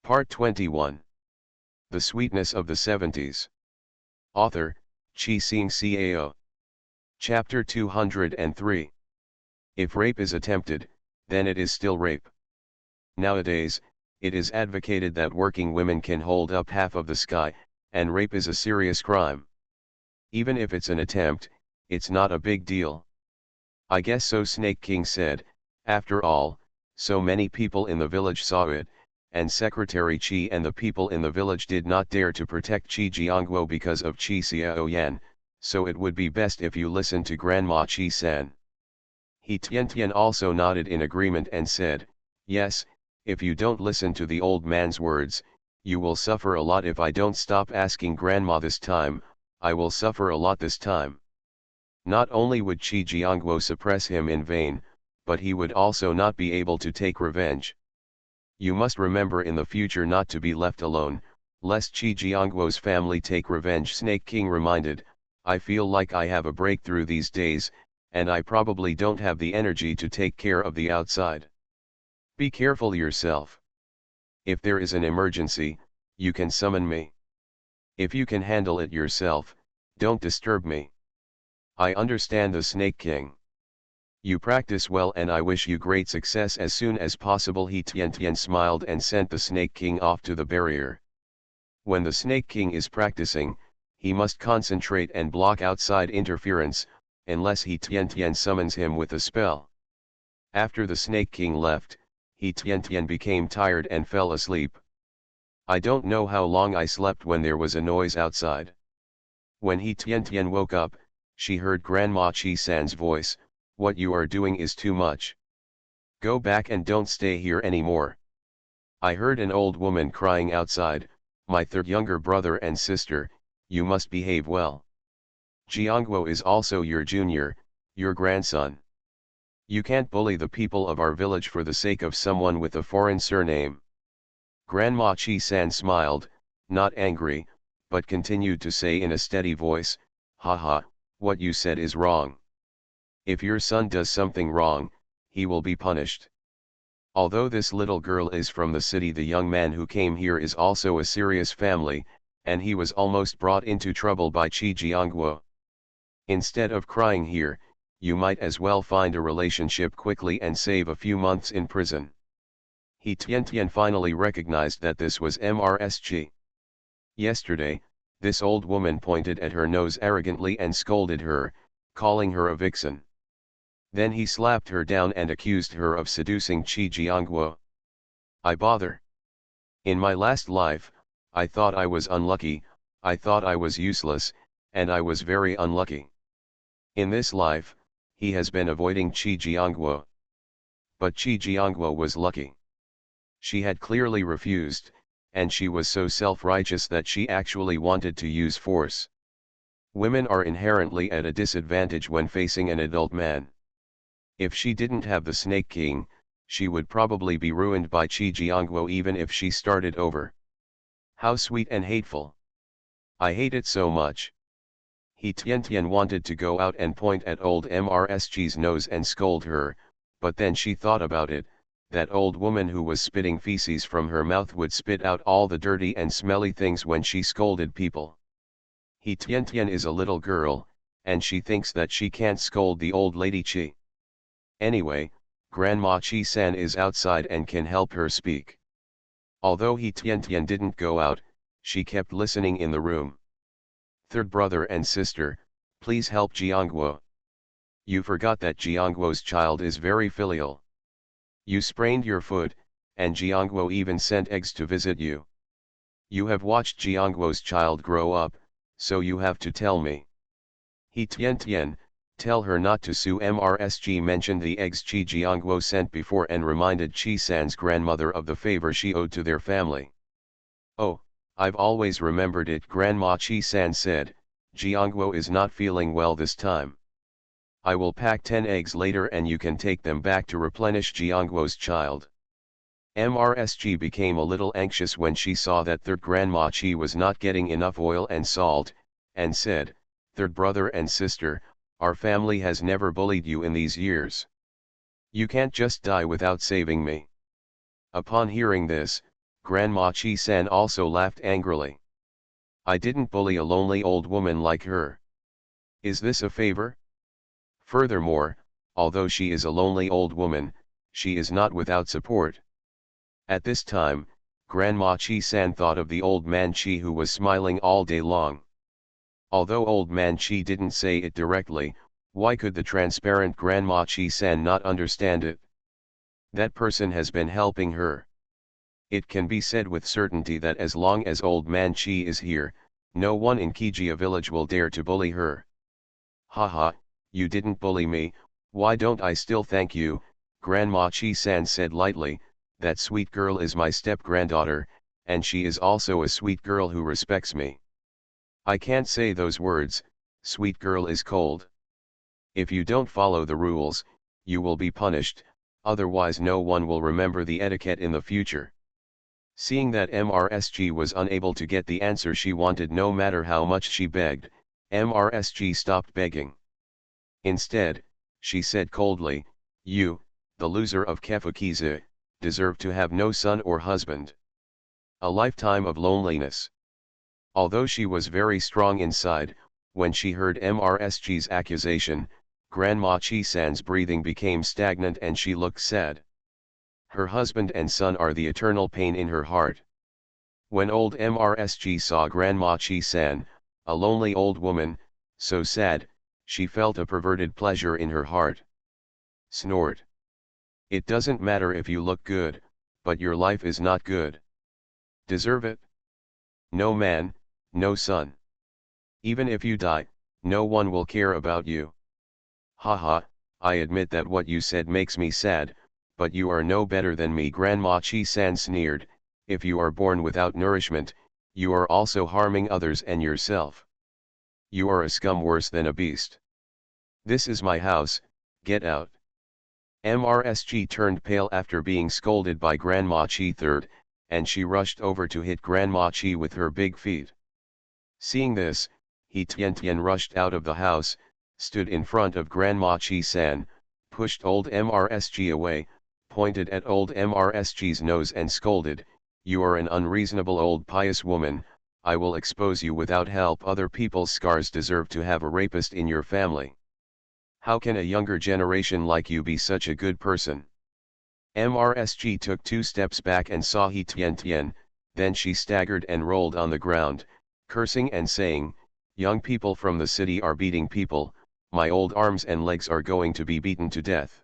Part 21. The Sweetness of the Seventies. Author, Chi Sing Cao. Chapter 203. If rape is attempted, then it is still rape. Nowadays, it is advocated that working women can hold up half of the sky, and rape is a serious crime. Even if it's an attempt, it's not a big deal. I guess so, Snake King said. After all, so many people in the village saw it, and Secretary Chi and the people in the village did not dare to protect Chi Jiangguo because of Chi Xiaoyan, so it would be best if you listen to Grandma Chi San. He Tian also nodded in agreement and said, yes, if you don't listen to the old man's words, you will suffer a lot. If I don't stop asking Grandma this time, I will suffer a lot this time. Not only would Chi Jiangguo suppress him in vain, but he would also not be able to take revenge. You must remember in the future not to be left alone, lest Chi Jiangguo's family take revenge. Snake King reminded, I feel like I have a breakthrough these days, and I probably don't have the energy to take care of the outside. Be careful yourself. If there is an emergency, you can summon me. If you can handle it yourself, don't disturb me. I understand, the Snake King. You practice well and I wish you great success as soon as possible. He Tian smiled and sent the Snake King off to the barrier. When the Snake King is practicing, he must concentrate and block outside interference, unless He Tian summons him with a spell. After the Snake King left, He Tian became tired and fell asleep. I don't know how long I slept when there was a noise outside. When He Tian woke up, she heard Grandma Chi San's voice. What you are doing is too much. Go back and don't stay here anymore. I heard an old woman crying outside, my third younger brother and sister, you must behave well. Jiangguo is also your junior, your grandson. You can't bully the people of our village for the sake of someone with a foreign surname. Grandma Chi San smiled, not angry, but continued to say in a steady voice, haha, what you said is wrong. If your son does something wrong, he will be punished. Although this little girl is from the city, the young man who came here is also a serious family, and he was almost brought into trouble by Chi Jiangguo. Instead of crying here, you might as well find a relationship quickly and save a few months in prison. He Tian finally recognized that this was MRSG. Yesterday, this old woman pointed at her nose arrogantly and scolded her, calling her a vixen. Then he slapped her down and accused her of seducing Chi Jiangguo. I bother. In my last life, I thought I was unlucky, I thought I was useless, and I was very unlucky. In this life, he has been avoiding Chi Jiangguo. But Chi Jiangguo was lucky. She had clearly refused, and she was so self-righteous that she actually wanted to use force. Women are inherently at a disadvantage when facing an adult man. If she didn't have the Snake King, she would probably be ruined by Chi Jiangguo even if she started over. How sweet and hateful. I hate it so much. He Tian wanted to go out and point at old MRSG's nose and scold her, but then she thought about it, that old woman who was spitting feces from her mouth would spit out all the dirty and smelly things when she scolded people. He Tian is a little girl, and she thinks that she can't scold the old lady Chi. Anyway, Grandma Chi San is outside and can help her speak. Although He Tian didn't go out, she kept listening in the room. Third brother and sister, please help Jiangguo. You forgot that Jiangguo's child is very filial. You sprained your foot, and Jiangguo even sent eggs to visit you. You have watched Jiangguo's child grow up, so you have to tell me. He Tian, tell her not to sue. MRSG mentioned the eggs Chi Jiangguo sent before and reminded Chi San's grandmother of the favor she owed to their family. Oh, I've always remembered it, Grandma Chi San said. Jiangguo is not feeling well this time. I will pack 10 eggs later and you can take them back to replenish Jiangguo's child. MRSG became a little anxious when she saw that third Grandma Chi was not getting enough oil and salt, and said, third brother and sister, our family has never bullied you in these years. You can't just die without saving me. Upon hearing this, Grandma Chi-san also laughed angrily. I didn't bully a lonely old woman like her. Is this a favor? Furthermore, although she is a lonely old woman, she is not without support. At this time, Grandma Chi-san thought of the old man Chi who was smiling all day long. Although old man Chi didn't say it directly, why could the transparent Grandma Chi-san not understand it? That person has been helping her. It can be said with certainty that as long as old man Chi is here, no one in Kijia village will dare to bully her. Haha, you didn't bully me, why don't I still thank you? Grandma Chi-san said lightly, that sweet girl is my step-granddaughter, and she is also a sweet girl who respects me. I can't say those words, sweet girl is cold. If you don't follow the rules, you will be punished, otherwise no one will remember the etiquette in the future. Seeing that MRSG was unable to get the answer she wanted no matter how much she begged, MRSG stopped begging. Instead, she said coldly, you, the loser of Kefukiza, deserve to have no son or husband. A lifetime of loneliness. Although she was very strong inside, when she heard MRSG's accusation, Grandma Chi-san's breathing became stagnant and she looked sad. Her husband and son are the eternal pain in her heart. When old MRSG saw Grandma Chi-san, a lonely old woman, so sad, she felt a perverted pleasure in her heart. Snort. It doesn't matter if you look good, but your life is not good. Deserve it? No man, no son. Even if you die, no one will care about you. Haha, I admit that what you said makes me sad, but you are no better than me. Grandma Chi-san sneered, if you are born without nourishment, you are also harming others and yourself. You are a scum worse than a beast. This is my house, get out. MRSG turned pale after being scolded by Grandma Chi-third, and she rushed over to hit Grandma Chi with her big feet. Seeing this, He Tian rushed out of the house, stood in front of Grandma Chi-san, pushed old MRSG away, pointed at old MRSG's nose and scolded, you are an unreasonable old pious woman, I will expose you without help. Other people's scars deserve to have a rapist in your family. How can a younger generation like you be such a good person? MRSG took 2 steps back and saw He Tian, then she staggered and rolled on the ground, cursing and saying, young people from the city are beating people, my old arms and legs are going to be beaten to death.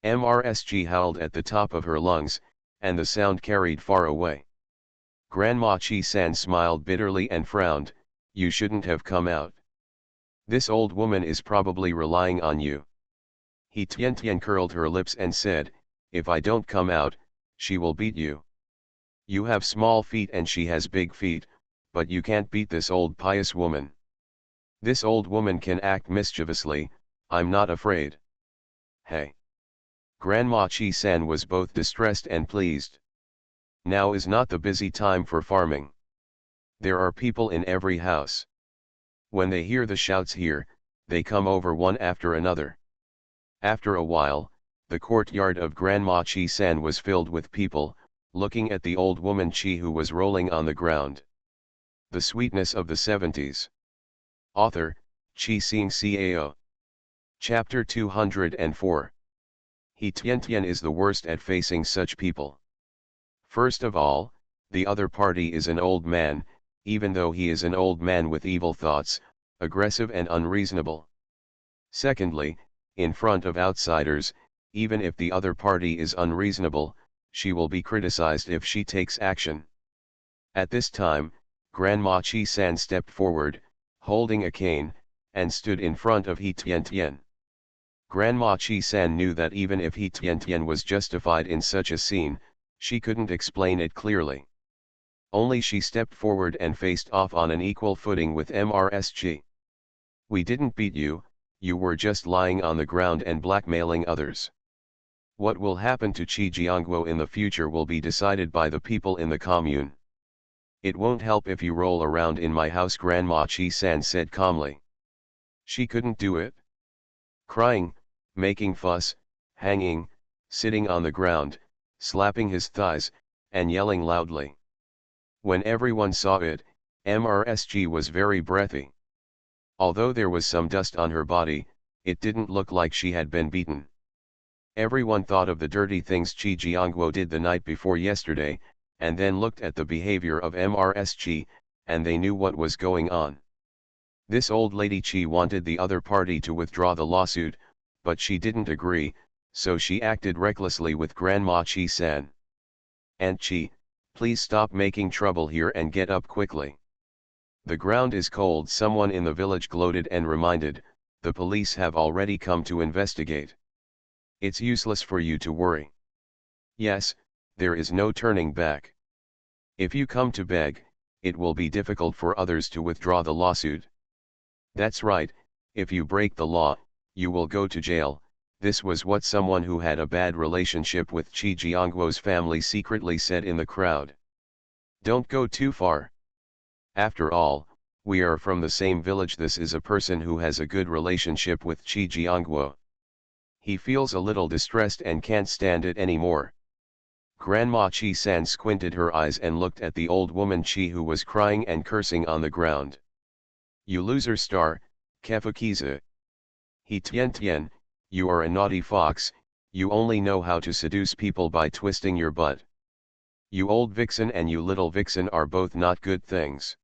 MRSG howled at the top of her lungs, and the sound carried far away. Grandma Chi-san smiled bitterly and frowned, you shouldn't have come out. This old woman is probably relying on you. He Tian curled her lips and said, if I don't come out, she will beat you. You have small feet and she has big feet, but you can't beat this old pious woman. This old woman can act mischievously, I'm not afraid. Hey! Grandma Chi-san was both distressed and pleased. Now is not the busy time for farming. There are people in every house. When they hear the shouts here, they come over one after another. After a while, the courtyard of Grandma Chi-san was filled with people, looking at the old woman Chi who was rolling on the ground. The Sweetness of the 70s. Author, Chi Sing Cao. Chapter 204. He Tian is the worst at facing such people. First of all, the other party is an old man, even though he is an old man with evil thoughts, aggressive and unreasonable. Secondly, in front of outsiders, even if the other party is unreasonable, she will be criticized if she takes action. At this time, Grandma Chi-san stepped forward, holding a cane, and stood in front of He Tian. Grandma Chi-san knew that even if He Tian was justified in such a scene, she couldn't explain it clearly. Only she stepped forward and faced off on an equal footing with MRSG. We didn't beat you, you were just lying on the ground and blackmailing others. What will happen to Chi Jiangguo in the future will be decided by the people in the commune. It won't help if you roll around in my house, Grandma Chi-san said calmly. She couldn't do it. Crying, making fuss, hanging, sitting on the ground, slapping his thighs, and yelling loudly. When everyone saw it, MRSG was very breathy. Although there was some dust on her body, it didn't look like she had been beaten. Everyone thought of the dirty things Chi Jiangguo did the night before yesterday, and then looked at the behavior of MRSG, and they knew what was going on. This old lady Chi wanted the other party to withdraw the lawsuit, but she didn't agree, so she acted recklessly with Grandma Chi-san. "Aunt Chi, please stop making trouble here and get up quickly. The ground is cold," someone in the village gloated and reminded, "the police have already come to investigate. It's useless for you to worry. Yes, there is no turning back. If you come to beg, it will be difficult for others to withdraw the lawsuit. That's right, if you break the law, you will go to jail." This was what someone who had a bad relationship with Chi Jiangguo's family secretly said in the crowd. "Don't go too far. After all, we are from the same village." This is a person who has a good relationship with Chi Jiangguo. He feels a little distressed and can't stand it anymore. Grandma Chi-san squinted her eyes and looked at the old woman Chi, who was crying and cursing on the ground. "You loser star, Kefukiza. He Tian, you are a naughty fox, you only know how to seduce people by twisting your butt. You old vixen and you little vixen are both not good things.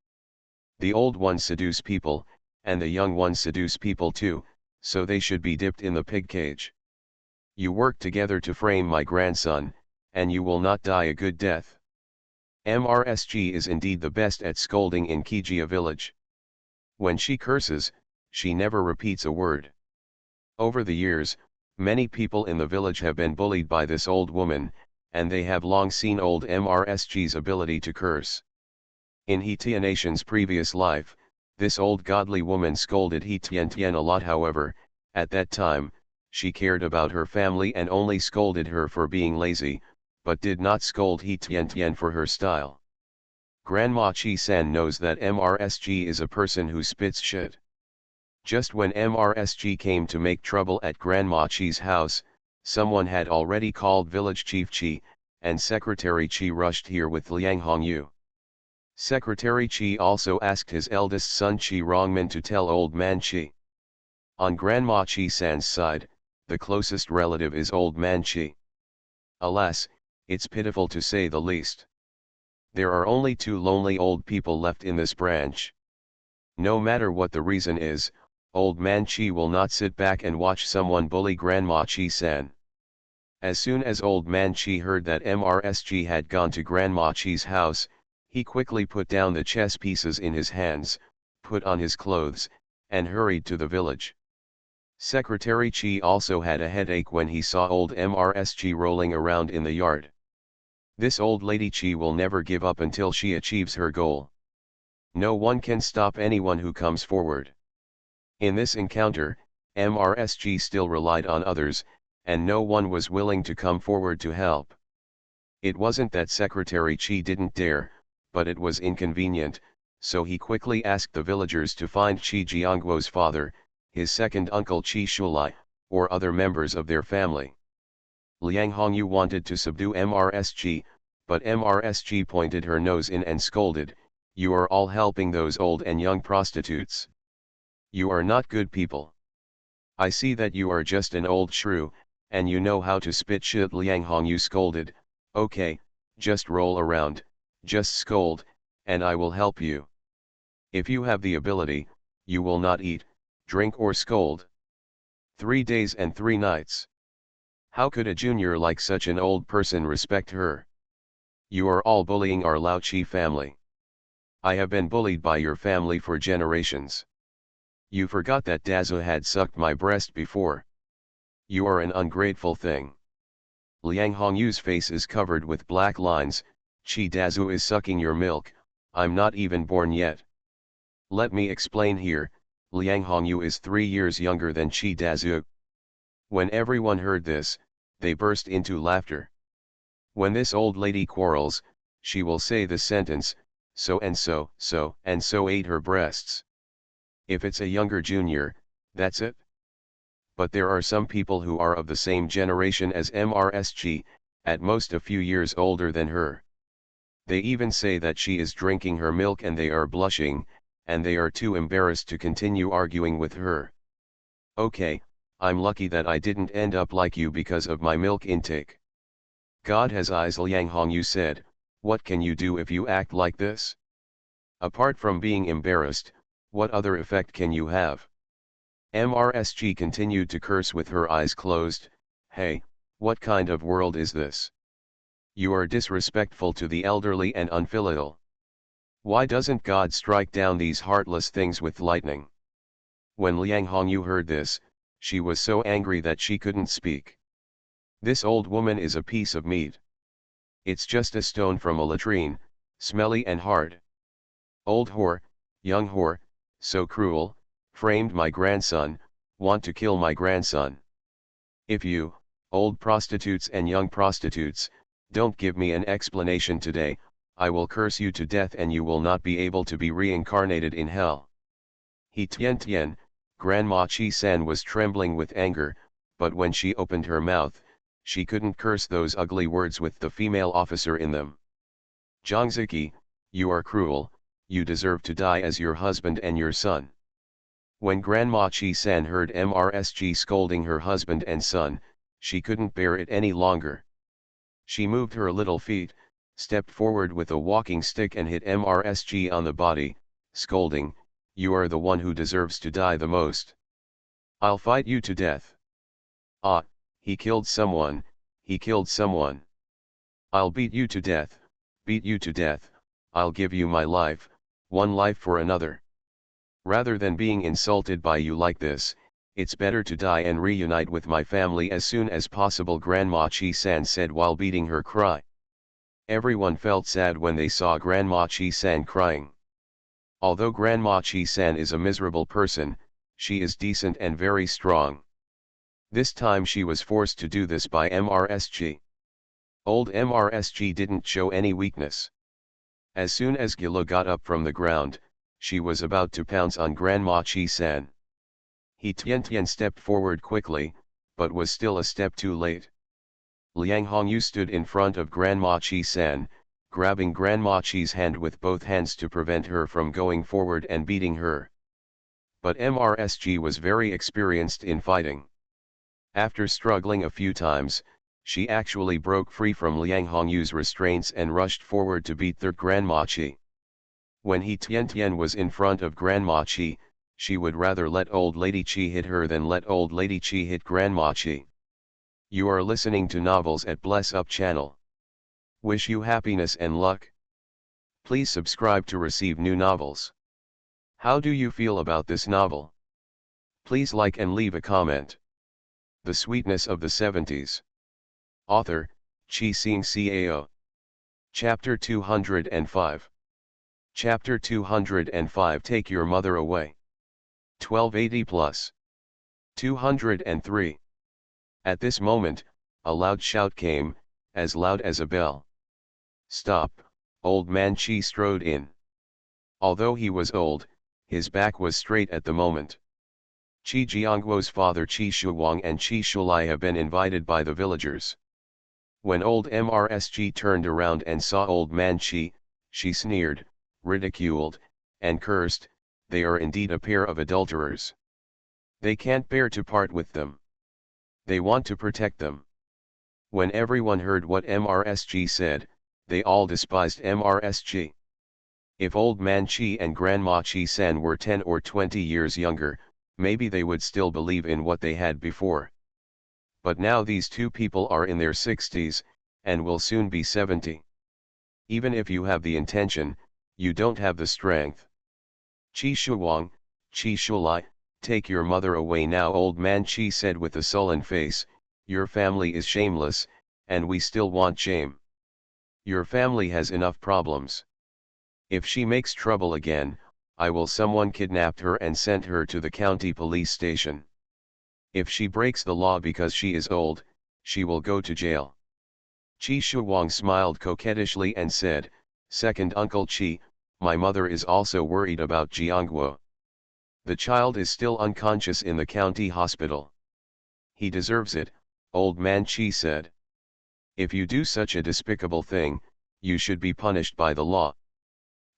The old ones seduce people, and the young ones seduce people too, so they should be dipped in the pig cage. You work together to frame my grandson, and you will not die a good death." MRSG is indeed the best at scolding in Kijia village. When she curses, she never repeats a word. Over the years, many people in the village have been bullied by this old woman, and they have long seen old MRSG's ability to curse. In He Tianation's previous life, this old godly woman scolded He Tian a lot. However, at that time, she cared about her family and only scolded her for being lazy, but did not scold He Tian for her style. Grandma Chi-san knows that MRSG is a person who spits shit. Just when MRSG came to make trouble at Grandma Chi's house, someone had already called Village Chief Chi, and Secretary Chi rushed here with Liang Hongyu. Secretary Chi also asked his eldest son Chi Rongmin to tell Old Man Chi. On Grandma Chi-san's side, the closest relative is Old Man Chi. Alas, it's pitiful to say the least. There are only 2 lonely old people left in this branch. No matter what the reason is, Old Man Chi will not sit back and watch someone bully Grandma Chi-san. As soon as Old Man Chi heard that MRSG had gone to Grandma Chi's house, he quickly put down the chess pieces in his hands, put on his clothes, and hurried to the village. Secretary Chi also had a headache when he saw old MRSG rolling around in the yard. This old lady Chi will never give up until she achieves her goal. No one can stop anyone who comes forward. In this encounter, MRSG still relied on others, and no one was willing to come forward to help. It wasn't that Secretary Chi didn't dare, but it was inconvenient, so he quickly asked the villagers to find Chi Jiangguo's father, his second uncle Chi Shulai, or other members of their family. Liang Hongyu wanted to subdue MRSG, but MRSG pointed her nose in and scolded, "You are all helping those old and young prostitutes. You are not good people. I see that you are just an old shrew, and you know how to spit shit." Liang Hongyu scolded, "Okay, just roll around, just scold, and I will help you. If you have the ability, you will not eat, drink or scold. 3 days and 3 nights. How could a junior like such an old person respect her? You are all bullying our Lao Chi family. I have been bullied by your family for generations. You forgot that Dazu had sucked my breast before. You are an ungrateful thing." Liang Hongyu's face is covered with black lines. "Chi Dazu is sucking your milk, I'm not even born yet. Let me explain here, Liang Hongyu is 3 years younger than Chi Dazu." When everyone heard this, they burst into laughter. When this old lady quarrels, she will say the sentence, so and so ate her breasts. If it's a younger junior, that's it. But there are some people who are of the same generation as MRSG, at most a few years older than her. They even say that she is drinking her milk and they are blushing, and they are too embarrassed to continue arguing with her. Okay, I'm lucky that I didn't end up like you because of my milk intake. God has eyes, Liang Hongyu said. What can you do if you act like this? Apart from being embarrassed, what other effect can you have? MRSG continued to curse with her eyes closed. Hey, what kind of world is this? You are disrespectful to the elderly and unfilial. Why doesn't God strike down these heartless things with lightning? When Liang Hongyu heard this, she was so angry that she couldn't speak. This old woman is a piece of meat. It's just a stone from a latrine, smelly and hard. Old whore, young whore, so cruel, framed my grandson, want to kill my grandson. If you, old prostitutes and young prostitutes, don't give me an explanation today, I will curse you to death and you will not be able to be reincarnated in hell. He Tian, Grandma Chi-san was trembling with anger, but when she opened her mouth, she couldn't curse those ugly words with the female officer in them. Zhangziki, you are cruel, you deserve to die as your husband and your son. When Grandma Chi-san heard MRSG scolding her husband and son, she couldn't bear it any longer. She moved her little feet, stepped forward with a walking stick and hit MRSG on the body, scolding, you are the one who deserves to die the most. I'll fight you to death. Ah, he killed someone, he killed someone. I'll beat you to death, beat you to death, I'll give you my life, one life for another. Rather than being insulted by you like this, it's better to die and reunite with my family as soon as possible, Grandma Chi-san said while beating her cry. Everyone felt sad when they saw Grandma Chi-san crying. Although Grandma Chi-san is a miserable person, she is decent and very strong. This time she was forced to do this by MRSG. Old MRSG didn't show any weakness. As soon as Gilo got up from the ground, she was about to pounce on Grandma Chi-san. He Tian stepped forward quickly, but was still a step too late. Liang Hongyu stood in front of Grandma Chi-san, grabbing Grandma Chi's hand with both hands to prevent her from going forward and beating her. But MRSG was very experienced in fighting. After struggling a few times, she actually broke free from Liang Hongyu's restraints and rushed forward to beat their Grandma Chi. When He Tian was in front of Grandma Chi, she would rather let Old Lady Chi hit her than let Old Lady Chi hit Grandma Chi. You are listening to Novels at Bless Up channel. Wish you happiness and luck. Please subscribe to receive new novels. How do you feel about this novel? Please like and leave a comment. The Sweetness of the 70s. Author, Chi Sing Cao. Chapter 205. Chapter 205 Take Your Mother Away. 1280 plus. 203. At this moment, a loud shout came, as loud as a bell. Stop, old man Chi strode in. Although he was old, his back was straight at the moment. Chi Jiangguo's father Chi Shuwang and Chi Shulai have been invited by the villagers. When old MRSG turned around and saw old man Chi, she sneered, ridiculed, and cursed, they are indeed a pair of adulterers. They can't bear to part with them. They want to protect them. When everyone heard what MRSG said, they all despised MRSG. If old man Chi and Grandma Chi-san were 10 or 20 years younger, maybe they would still believe in what they had before. But now these two people are in their 60s, and will soon be 70. Even if you have the intention, you don't have the strength. Chi Shuwang, Chi Shulai, take your mother away now, old man Chi said with a sullen face. Your family is shameless, and we still want shame. Your family has enough problems. If she makes trouble again, I will someone kidnapped her and sent her to the county police station. If she breaks the law because she is old, she will go to jail. Chi Shuwang smiled coquettishly and said, Second Uncle Chi, my mother is also worried about Jiangguo. The child is still unconscious in the county hospital. He deserves it, old man Chi said. If you do such a despicable thing, You should be punished by the law.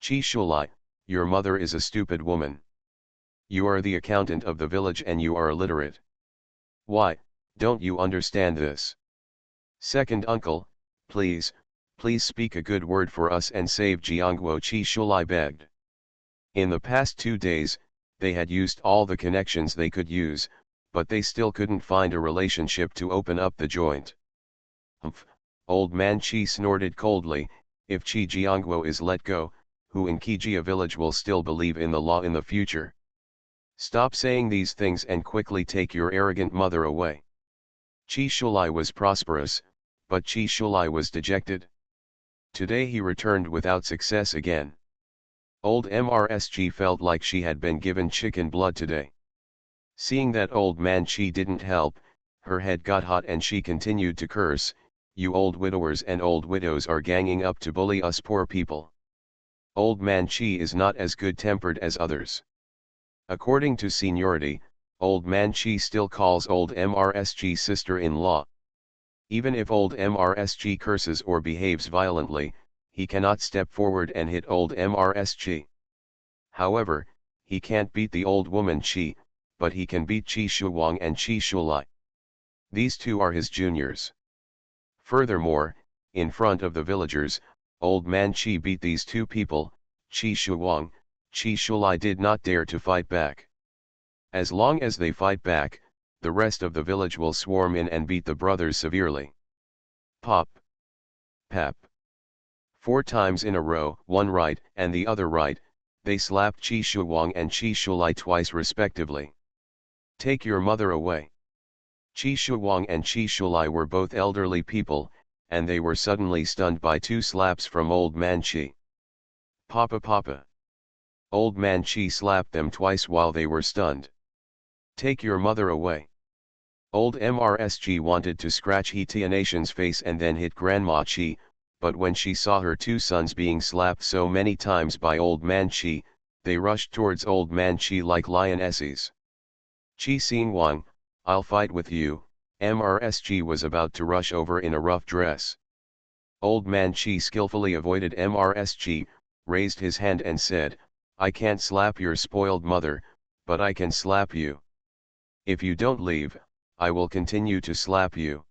Chi Shulai, your mother is a stupid woman. You are the accountant of the village and you are illiterate. Why, don't you understand this? Second uncle, please speak a good word for us and save Jiangguo, Chi Shulai begged. In the past 2 days, they had used all the connections they could use, but they still couldn't find a relationship to open up the joint. Humph, old man Chi snorted coldly, if Chi Jiangguo is let go, who in Kijia village will still believe in the law in the future? Stop saying these things and quickly take your arrogant mother away. Chi Shulai was prosperous, but Chi Shulai was dejected. Today he returned without success again. Old MRSG felt like she had been given chicken blood today. Seeing that old man Chi didn't help, her head got hot and she continued to curse, "You old widowers and old widows are ganging up to bully us poor people. Old man Chi is not as good-tempered as others." According to seniority, old man Chi still calls old MRSG sister-in-law. Even if old MRSG curses or behaves violently, he cannot step forward and hit old MRSG. However, he can't beat the old woman Chi, but he can beat Chi Shuwang and Chi Shulai. These two are his juniors. Furthermore, in front of the villagers, old man Chi beat these two people. Chi Shuwang, Chi Shulai did not dare to fight back. As long as they fight back, the rest of the village will swarm in and beat the brothers severely. Pop. Pap. 4 times in a row, one right and the other right, they slapped Chi Shuwang and Chi Shulai twice respectively. Take your mother away. Chi Shuwang and Chi Shulai were both elderly people, and they were suddenly stunned by 2 slaps from old man Chi. Papa papa. Old man Chi slapped them twice while they were stunned. Take your mother away. Old MRSG wanted to scratch Hetianation's face and then hit Grandma Chi, but when she saw her 2 sons being slapped so many times by old man Chi, they rushed towards old man Chi like lionesses. Chi Xin Wang, I'll fight with you. MRSG was about to rush over in a rough dress. Old man Chi skillfully avoided MRSG, raised his hand and said, I can't slap your spoiled mother, but I can slap you. If you don't leave, I will continue to slap you.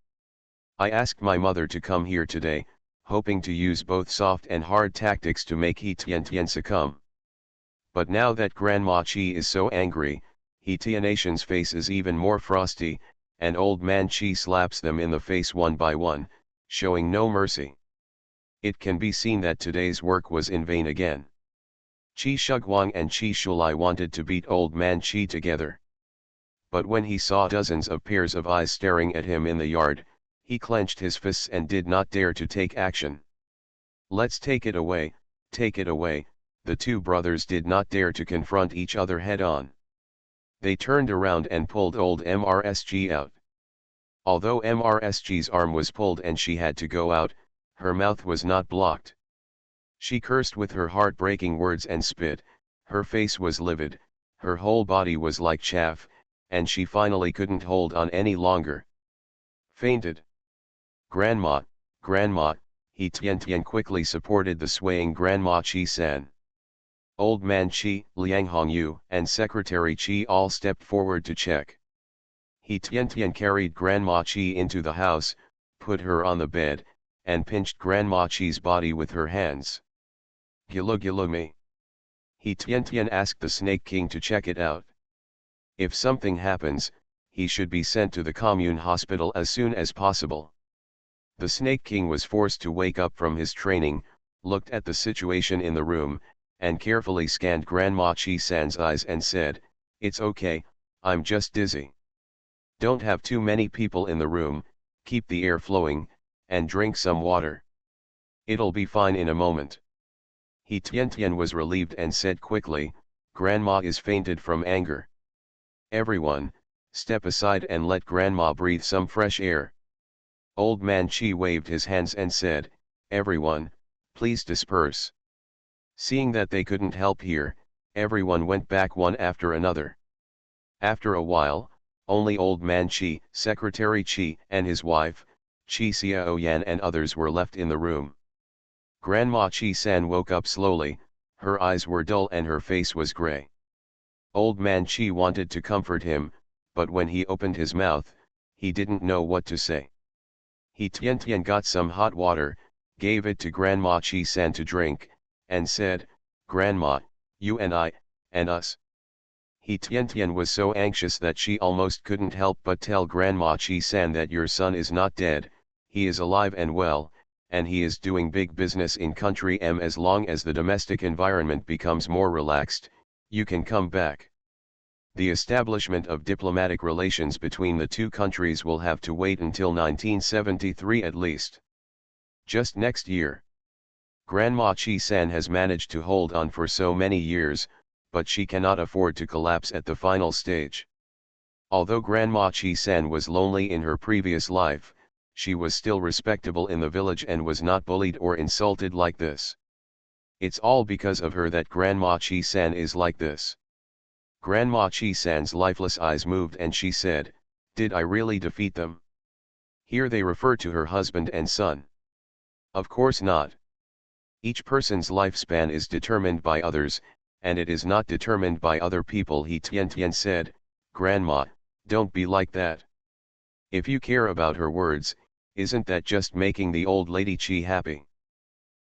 I asked my mother to come here today, hoping to use both soft and hard tactics to make He Tian succumb. But now that Grandma Chi is so angry, He Tianation's face is even more frosty, and old man Chi slaps them in the face one by one, showing no mercy. It can be seen that today's work was in vain again. Chi Shugwang and Chi Shulai wanted to beat old man Chi together. But when he saw dozens of pairs of eyes staring at him in the yard, he clenched his fists and did not dare to take action. Let's take it away, the 2 brothers did not dare to confront each other head-on. They turned around and pulled old MRSG out. Although MRSG's arm was pulled and she had to go out, her mouth was not blocked. She cursed with her heart-breaking words and spit, her face was livid, her whole body was like chaff, and she finally couldn't hold on any longer. Fainted. Grandma, He Tian quickly supported the swaying Grandma Chi-san. Old man Chi, Liang Hongyu, and Secretary Chi all stepped forward to check. He Tian carried Grandma Chi into the house, put her on the bed, and pinched Grandma Chi's body with her hands. Gilu me. He Tian asked the Snake King to check it out. If something happens, he should be sent to the commune hospital as soon as possible. The Snake King was forced to wake up from his training, looked at the situation in the room, and carefully scanned Grandma Chi-san's eyes and said, It's okay, I'm just dizzy. Don't have too many people in the room, keep the air flowing, and drink some water. It'll be fine in a moment. He Tian was relieved and said quickly, Grandma is fainted from anger. Everyone, step aside and let Grandma breathe some fresh air. Old man Chi waved his hands and said, Everyone, please disperse. Seeing that they couldn't help here, everyone went back one after another. After a while, only old man Chi, Secretary Chi, and his wife, Chi Xiaoyan and others were left in the room. Grandma Chi-san woke up slowly, her eyes were dull and her face was gray. Old man Chi wanted to comfort him, but when he opened his mouth, he didn't know what to say. He Tian got some hot water, gave it to Grandma Chi-san to drink, and said, "Grandma, you and I, and us." He Tian was so anxious that she almost couldn't help but tell Grandma Chi-san that your son is not dead, he is alive and well, and he is doing big business in country M. As long as the domestic environment becomes more relaxed, you can come back. The establishment of diplomatic relations between the two countries will have to wait until 1973 at least. Just next year. Grandma Chi-san has managed to hold on for so many years, but she cannot afford to collapse at the final stage. Although Grandma Chi-san was lonely in her previous life, she was still respectable in the village and was not bullied or insulted like this. It's all because of her that Grandma Chi-san is like this. Grandma Chi-san's lifeless eyes moved and she said, "Did I really defeat them?" Here they refer to her husband and son. Of course not. Each person's lifespan is determined by others, and it is not determined by other people. He Tian said, "Grandma, don't be like that. If you care about her words, isn't that just making the old lady Chi happy?"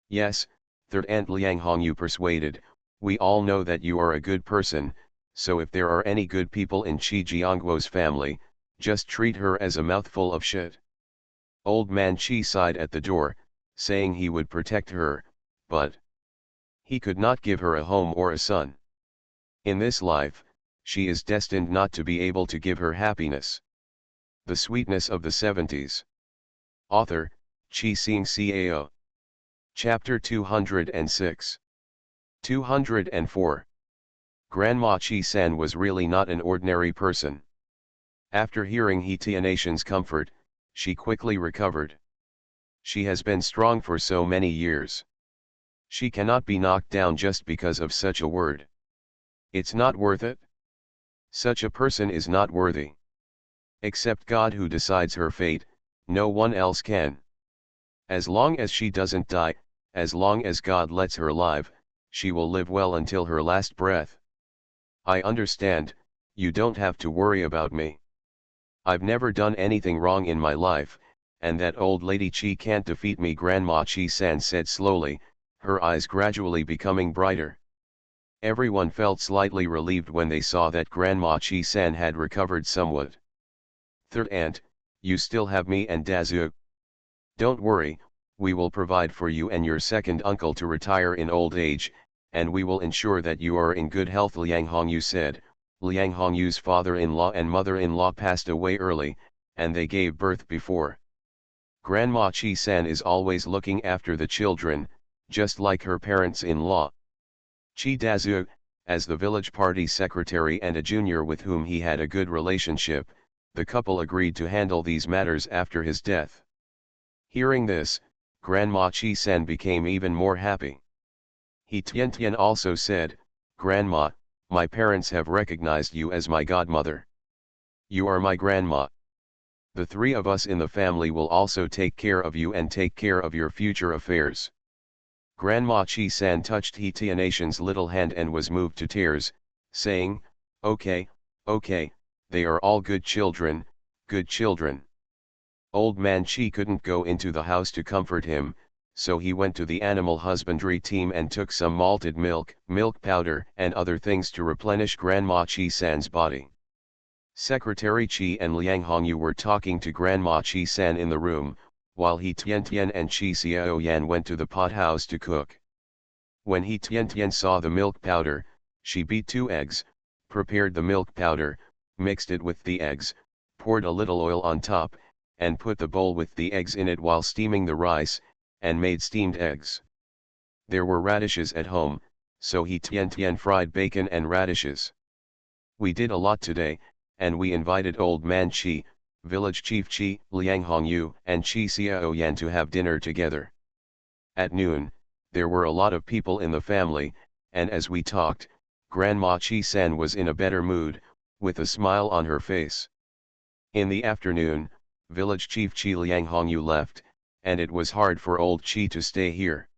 "Yes," third Aunt Liang Hongyu persuaded, "we all know that you are a good person, so if there are any good people in Chi Jiangguo's family, just treat her as a mouthful of shit." Old man Chi sighed at the door, saying he would protect her, but he could not give her a home or a son. In this life, she is destined not to be able to give her happiness. The Sweetness of the Seventies. Author, Chi Sing Cao. Chapter 206. 204. Grandma Chi-san was really not an ordinary person. After hearing He Tianation's comfort, she quickly recovered. She has been strong for so many years. She cannot be knocked down just because of such a word. It's not worth it. Such a person is not worthy. Except God who decides her fate, no one else can. As long as she doesn't die, as long as God lets her live, she will live well until her last breath. I understand, you don't have to worry about me. I've never done anything wrong in my life, and that old lady Chi can't defeat me. Grandma Chi-san said slowly, her eyes gradually becoming brighter. Everyone felt slightly relieved when they saw that Grandma Chi-san had recovered somewhat. "Third aunt, you still have me and Dazu. Don't worry, we will provide for you and your second uncle to retire in old age, and we will ensure that you are in good health," Liang Hongyu said. Liang Hongyu's father-in-law and mother-in-law passed away early, and they gave birth before. Grandma Chi-san is always looking after the children, just like her parents-in-law. Chi Dazu, as the village party secretary and a junior with whom he had a good relationship, the couple agreed to handle these matters after his death. Hearing this, Grandma Chi-san became even more happy. He Tian also said, "Grandma, my parents have recognized you as my godmother. You are my grandma. The three of us in the family will also take care of you and take care of your future affairs." Grandma Chi-san touched He Tianation's little hand and was moved to tears, saying, okay, they are all good children, good children." Old man Chi couldn't go into the house to comfort him, so he went to the animal husbandry team and took some malted milk, milk powder and other things to replenish Grandma Chi-san's body. Secretary Chi and Liang Hongyu were talking to Grandma Chi-san in the room, while He Tian and Chi Xiaoyan went to the pot house to cook. When He Tian saw the milk powder, she beat 2 eggs, prepared the milk powder, mixed it with the eggs, poured a little oil on top, and put the bowl with the eggs in it while steaming the rice, and made steamed eggs. There were radishes at home, so He Tian fried bacon and radishes. "We did a lot today, and we invited Old Man Chi, Village Chief Chi, Liang Hongyu and Chi Xiaoyan to have dinner together. At noon, there were a lot of people in the family, and as we talked, Grandma Chi-san was in a better mood, with a smile on her face. In the afternoon, Village Chief Chi Liang Hongyu left, and it was hard for old Chi to stay here.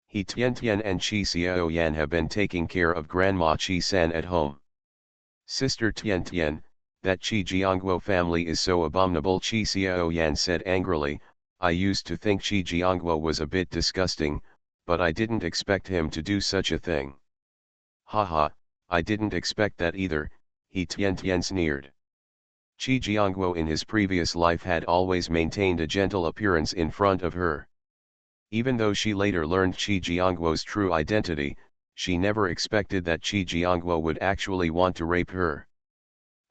He Tiantian and Chi Xiaoyan have been taking care of Grandma Chi San at home. Sister Tiantian, that Chi Jiangguo family is so abominable, Chi Xiaoyan said angrily. I used to think Chi Jiangguo was a bit disgusting, but I didn't expect him to do such a thing. Haha, I didn't expect that either, He Tiantian sneered. Chi Jiangguo in his previous life had always maintained a gentle appearance in front of her. Even though she later learned Chi Jiangguo's true identity, she never expected that Chi Jiangguo would actually want to rape her.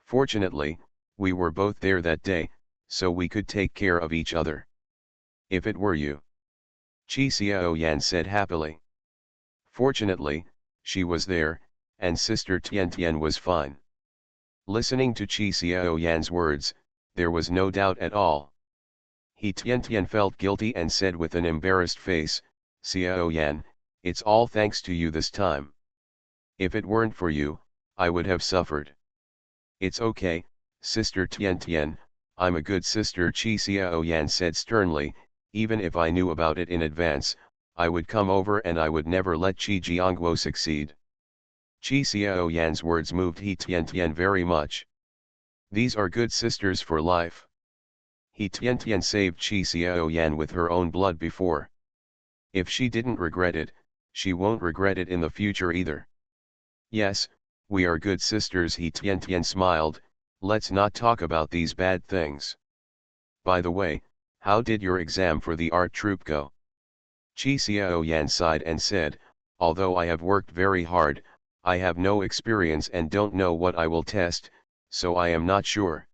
Fortunately, we were both there that day, so we could take care of each other. If it were you. Chi Xiaoyan said happily. Fortunately, she was there, and Sister Tiantian was fine. Listening to Chi Xiaoyan's words, there was no doubt at all. He Tiantian felt guilty and said with an embarrassed face, Xiaoyan, it's all thanks to you this time. If it weren't for you, I would have suffered. It's okay, Sister Tiantian, I'm a good sister, Chi Xiaoyan said sternly. Even if I knew about it in advance, I would come over and I would never let Chi Jiangguo succeed. Chi Xiaoyan's words moved He Tiantian very much. These are good sisters for life. He Tiantian saved Chi Xiaoyan with her own blood before. If she didn't regret it, she won't regret it in the future either. Yes, we are good sisters, He Tiantian smiled. Let's not talk about these bad things. By the way, how did your exam for the art troupe go? Chi Xiaoyan sighed and said, although I have worked very hard, I have no experience and don't know what I will test, so I am not sure.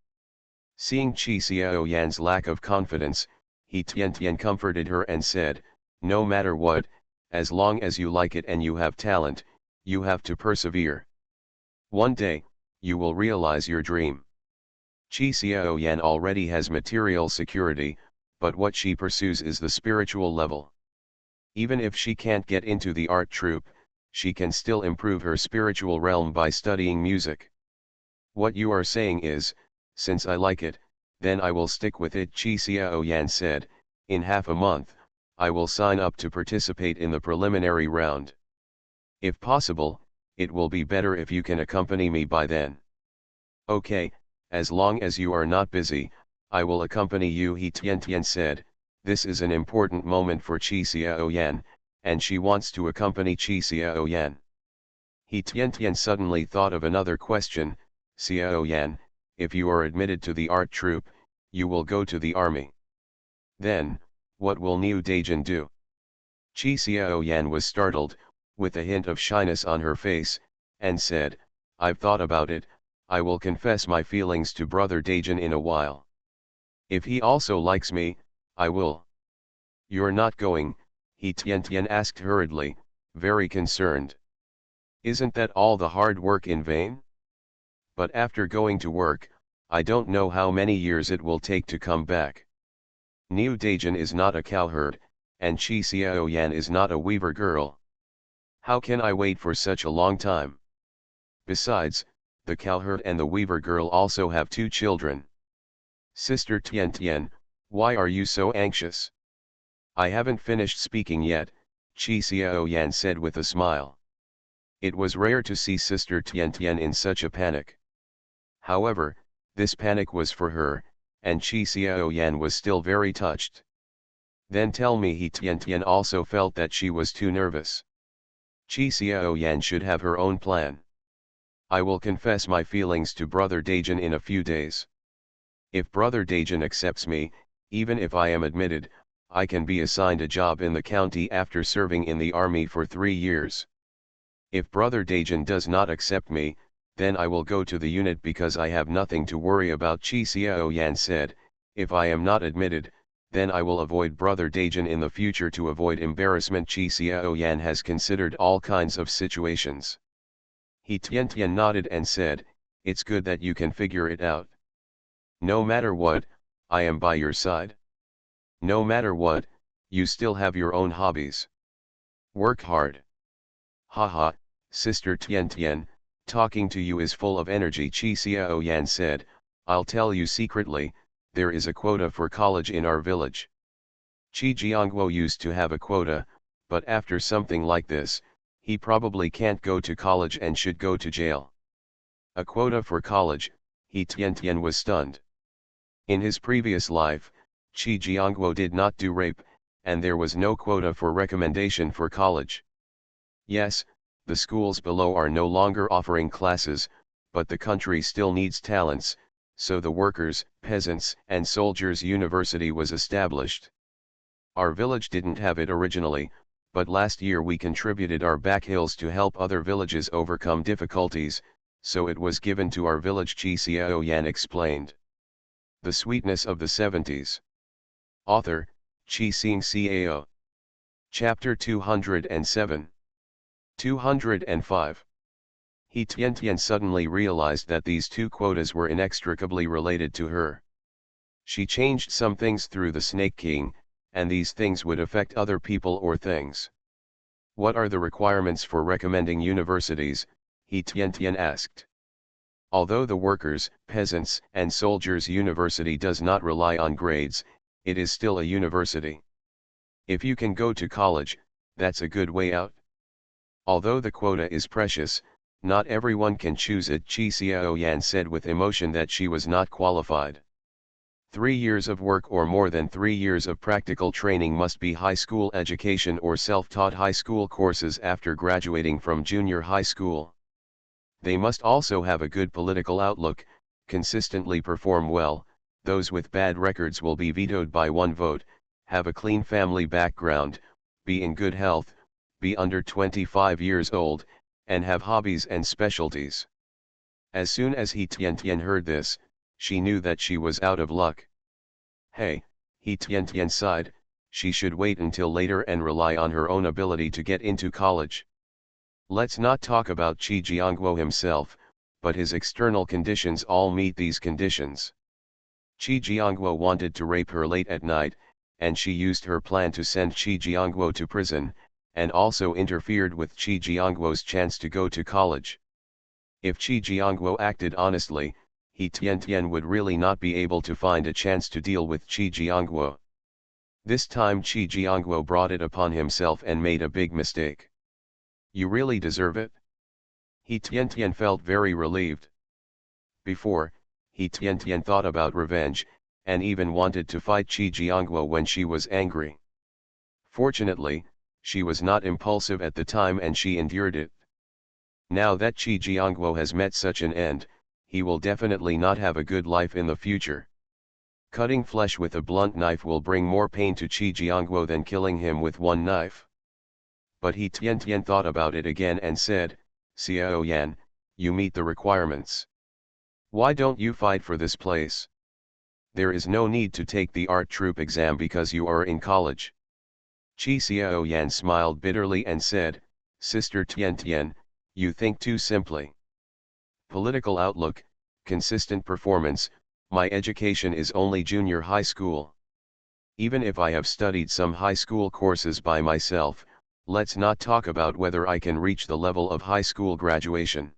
Seeing Chi Xiaoyan's lack of confidence, He Tiantian comforted her and said, no matter what, as long as you like it and you have talent, you have to persevere. One day, you will realize your dream. Chi Xiaoyan already has material security, but what she pursues is the spiritual level. Even if she can't get into the art troupe, she can still improve her spiritual realm by studying music. What you are saying is, since I like it, then I will stick with it, Chi Xiaoyan said. In half a month, I will sign up to participate in the preliminary round. If possible, it will be better if you can accompany me by then. Okay, as long as you are not busy, I will accompany you, He Tiantian said. This is an important moment for Chi Xiaoyan, and she wants to accompany Chi Xiaoyan. He Tiantian suddenly thought of another question. Xiaoyan, if you are admitted to the art troupe, you will go to the army. Then, what will Niu Dajin do? Chi Xiaoyan was startled, with a hint of shyness on her face, and said, I've thought about it, I will confess my feelings to Brother Dajin in a while. If he also likes me, I will. You're not going, He Tiantian asked hurriedly, very concerned. Isn't that all the hard work in vain? But after going to work, I don't know how many years it will take to come back. Niu Dajin is not a cowherd, and Chi Xiaoyan is not a weaver girl. How can I wait for such a long time? Besides, the cowherd and the weaver girl also have 2 children. Sister Tiantian, why are you so anxious? I haven't finished speaking yet, Chi Xiaoyan said with a smile. It was rare to see Sister Tiantian in such a panic. However, this panic was for her, and Chi Xiaoyan was still very touched. Then tell me, He Tiantian also felt that she was too nervous. Chi Xiaoyan should have her own plan. I will confess my feelings to Brother Dajin in a few days. If Brother Dajin accepts me, even if I am admitted, I can be assigned a job in the county after serving in the army for 3 years. If Brother Dajin does not accept me, then I will go to the unit because I have nothing to worry about, Chi Xiaoyan said. If I am not admitted, then I will avoid Brother Dajin in the future to avoid embarrassment. Chi Xiaoyan has considered all kinds of situations. He Tiantian nodded and said, it's good that you can figure it out. No matter what, I am by your side. No matter what, you still have your own hobbies. Work hard. Haha, Sister Tiantian, talking to you is full of energy, Chi Xiaoyan said. I'll tell you secretly, there is a quota for college in our village. Chi Jiangguo used to have a quota, but after something like this, he probably can't go to college and should go to jail. A quota for college, He Tiantian was stunned. In his previous life, Qi Jiangguo did not do rape, and there was no quota for recommendation for college. Yes, the schools below are no longer offering classes, but the country still needs talents, so the Workers', Peasants' and Soldiers' University was established. Our village didn't have it originally, but last year we contributed our back hills to help other villages overcome difficulties, so it was given to our village, Qi Xiaoyan explained. The Sweetness of the Seventies. Author, Qi Xing Cao. Chapter 207. 205. He Tiantian suddenly realized that these two quotas were inextricably related to her. She changed some things through the Snake King, and these things would affect other people or things. What are the requirements for recommending universities? He Tiantian asked. Although the Workers', Peasants' and Soldiers' University does not rely on grades, it is still a university. If you can go to college, that's a good way out. Although the quota is precious, not everyone can choose it, Qi Xiaoyan said with emotion that she was not qualified. 3 years of work or more than 3 years of practical training must be high school education or self-taught high school courses after graduating from junior high school. They must also have a good political outlook, consistently perform well, those with bad records will be vetoed by 1 vote, have a clean family background, be in good health, be under 25 years old, and have hobbies and specialties. As soon as He Tiantian heard this, she knew that she was out of luck. Hey, He Tiantian sighed, she should wait until later and rely on her own ability to get into college. Let's not talk about Qi Jiangguo himself, but his external conditions all meet these conditions. Qi Jiangguo wanted to rape her late at night, and she used her plan to send Qi Jiangguo to prison, and also interfered with Qi Jiangguo's chance to go to college. If Qi Jiangguo acted honestly, He Tiantian would really not be able to find a chance to deal with Qi Jiangguo. This time Qi Jiangguo brought it upon himself and made a big mistake. You really deserve it? He Tiantian felt very relieved. Before, He Tiantian thought about revenge, and even wanted to fight Qi Jiangguo when she was angry. Fortunately, she was not impulsive at the time and she endured it. Now that Qi Jiangguo has met such an end, he will definitely not have a good life in the future. Cutting flesh with a blunt knife will bring more pain to Qi Jiangguo than killing him with 1 knife. But He Tiantian thought about it again and said, Xiaoyan, you meet the requirements. Why don't you fight for this place? There is no need to take the art troupe exam because you are in college. Qi Xiaoyan smiled bitterly and said, Sister Tiantian, you think too simply. Political outlook, consistent performance, my education is only junior high school. Even if I have studied some high school courses by myself, let's not talk about whether I can reach the level of high school graduation.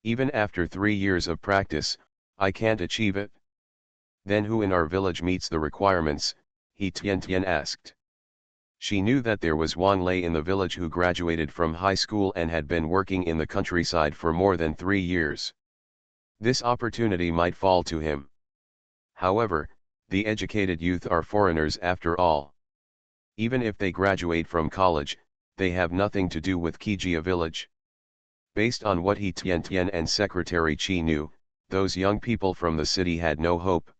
Even after 3 years of practice, I can't achieve it. Then who in our village meets the requirements? He Tiantian asked. She knew that there was Wang Lei in the village who graduated from high school and had been working in the countryside for more than 3 years. This opportunity might fall to him. However, the educated youth are foreigners after all. Even if they graduate from college, they have nothing to do with Qijia village. Based on what He Tiantian and Secretary Qi knew, those young people from the city had no hope.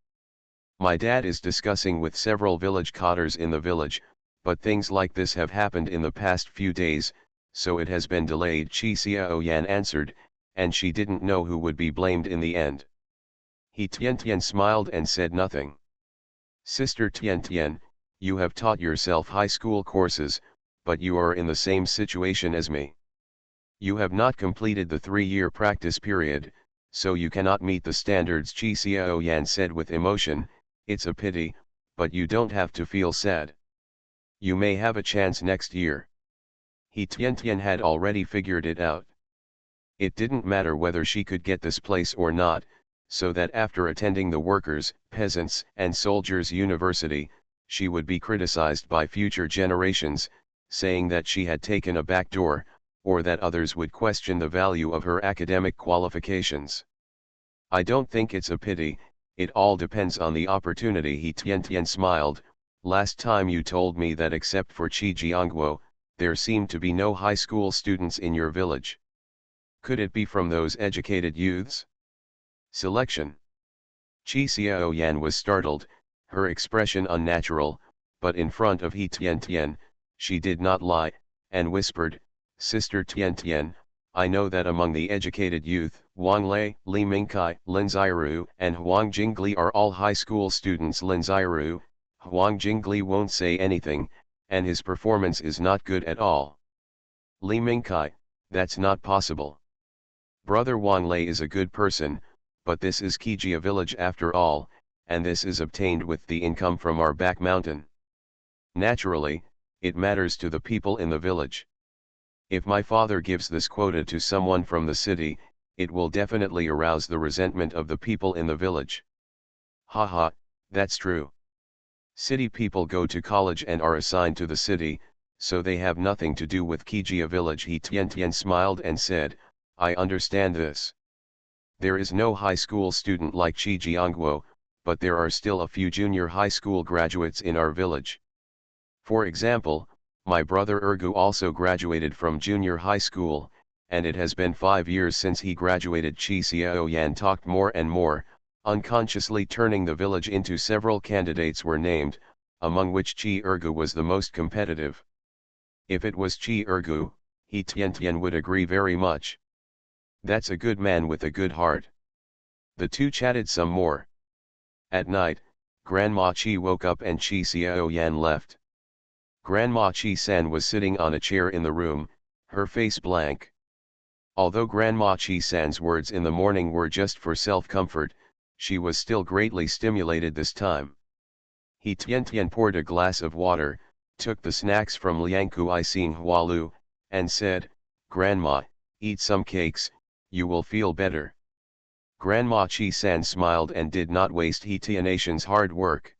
My dad is discussing with several village cotters in the village, but things like this have happened in the past few days, so it has been delayed, Qi Xiaoyan answered, and she didn't know who would be blamed in the end. He Tiantian smiled and said nothing. Sister Tiantian, you have taught yourself high school courses, but you are in the same situation as me. You have not completed the 3-year practice period, so you cannot meet the standards, Qi Xiaoyan said with emotion. It's a pity, but you don't have to feel sad. You may have a chance next year. He Tiantian had already figured it out. It didn't matter whether she could get this place or not, so that after attending the Workers', Peasants' and Soldiers' University, she would be criticized by future generations, saying that she had taken a back door, or that others would question the value of her academic qualifications. I don't think it's a pity, it all depends on the opportunity. He Tian smiled. Last time you told me that except for Chi Jiangguo, there seemed to be no high school students in your village. Could it be from those educated youths? Selection. Chi Xiaoyan was startled, her expression unnatural, but in front of He Tian, she did not lie, and whispered, Sister Tian, I know that among the educated youth, Wang Lei, Li Mingkai, Lin Ziru, and Huang Jingli are all high school students. Lin Ziru, Huang Jingli won't say anything, and his performance is not good at all. Li Mingkai, that's not possible. Brother Wang Lei is a good person, but this is Qijia village after all, and this is obtained with the income from our back mountain. Naturally, it matters to the people in the village. If my father gives this quota to someone from the city, it will definitely arouse the resentment of the people in the village. Haha, that's true. City people go to college and are assigned to the city, so they have nothing to do with Qijia village. He Tian smiled and said, I understand this. There is no high school student like Chi Jiangguo, but there are still a few junior high school graduates in our village. For example, my brother Ergu also graduated from junior high school, and it has been 5 years since he graduated. Chi Xiaoyan talked more and more, unconsciously turning the village into several candidates were named, among which Chi Ergu was the most competitive. If it was Chi Ergu, He Tian would agree very much. That's a good man with a good heart. The two chatted some more. At night, Grandma Chi woke up and Chi Xiaoyan left. Grandma Chi-san was sitting on a chair in the room, her face blank. Although Grandma Chi-san's words in the morning were just for self-comfort, she was still greatly stimulated this time. He Tian poured a glass of water, took the snacks from Liangku Xing Hualu, and said, Grandma, eat some cakes, you will feel better. Grandma Chi-san smiled and did not waste He Tian's hard work.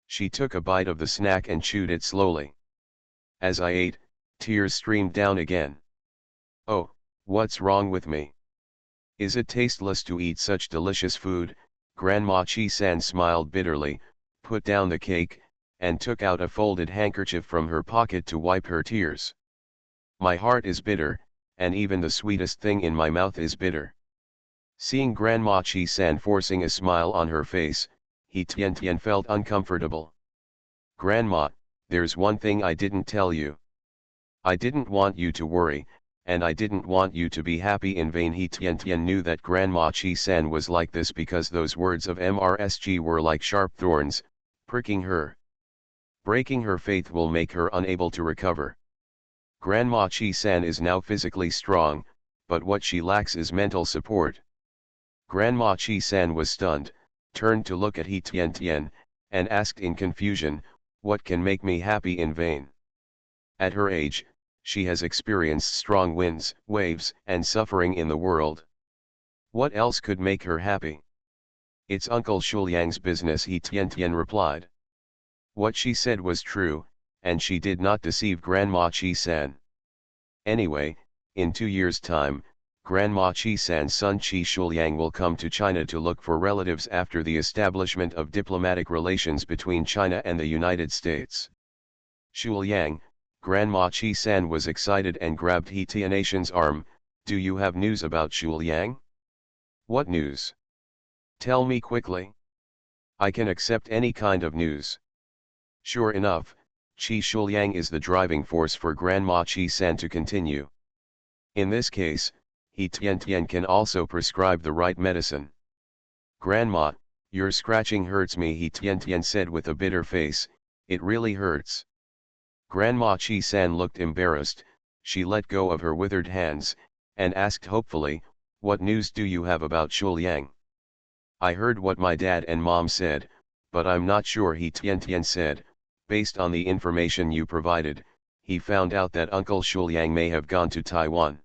She took a bite of the snack and chewed it slowly. As I ate, tears streamed down again. Oh, what's wrong with me? Is it tasteless to eat such delicious food? Grandma Chi-san smiled bitterly, put down the cake, and took out a folded handkerchief from her pocket to wipe her tears. My heart is bitter, and even the sweetest thing in my mouth is bitter. Seeing Grandma Chi-san forcing a smile on her face, He Tian felt uncomfortable. Grandma, there's one thing I didn't tell you. I didn't want you to worry, and I didn't want you to be happy in vain. He Tian knew that Grandma Chi-san was like this because those words of MRSG were like sharp thorns, pricking her. Breaking her faith will make her unable to recover. Grandma Chi-san is now physically strong, but what she lacks is mental support. Grandma Chi-san was stunned, turned to look at He Tian, and asked in confusion, what can make me happy in vain? At her age, she has experienced strong winds, waves, and suffering in the world. What else could make her happy? It's Uncle Shuliang's business, He Tian replied. What she said was true, and she did not deceive Grandma Chi-san. Anyway, in 2 years' time, Grandma Chi-san's son Chi Shuliang will come to China to look for relatives after the establishment of diplomatic relations between China and the United States. Shuliang, Grandma Chi-san was excited and grabbed He Tian's arm. Do you have news about Shuliang? What news? Tell me quickly. I can accept any kind of news. Sure enough, Chi Shuliang is the driving force for Grandma Chi-san to continue. In this case, He Tian can also prescribe the right medicine. Grandma, your scratching hurts me, He Tian said with a bitter face, it really hurts. Grandma Chi-san looked embarrassed, she let go of her withered hands, and asked hopefully, what news do you have about Shuliang? I heard what my dad and mom said, but I'm not sure, He Tian said. Based on the information you provided, he found out that Uncle Shuliang may have gone to Taiwan.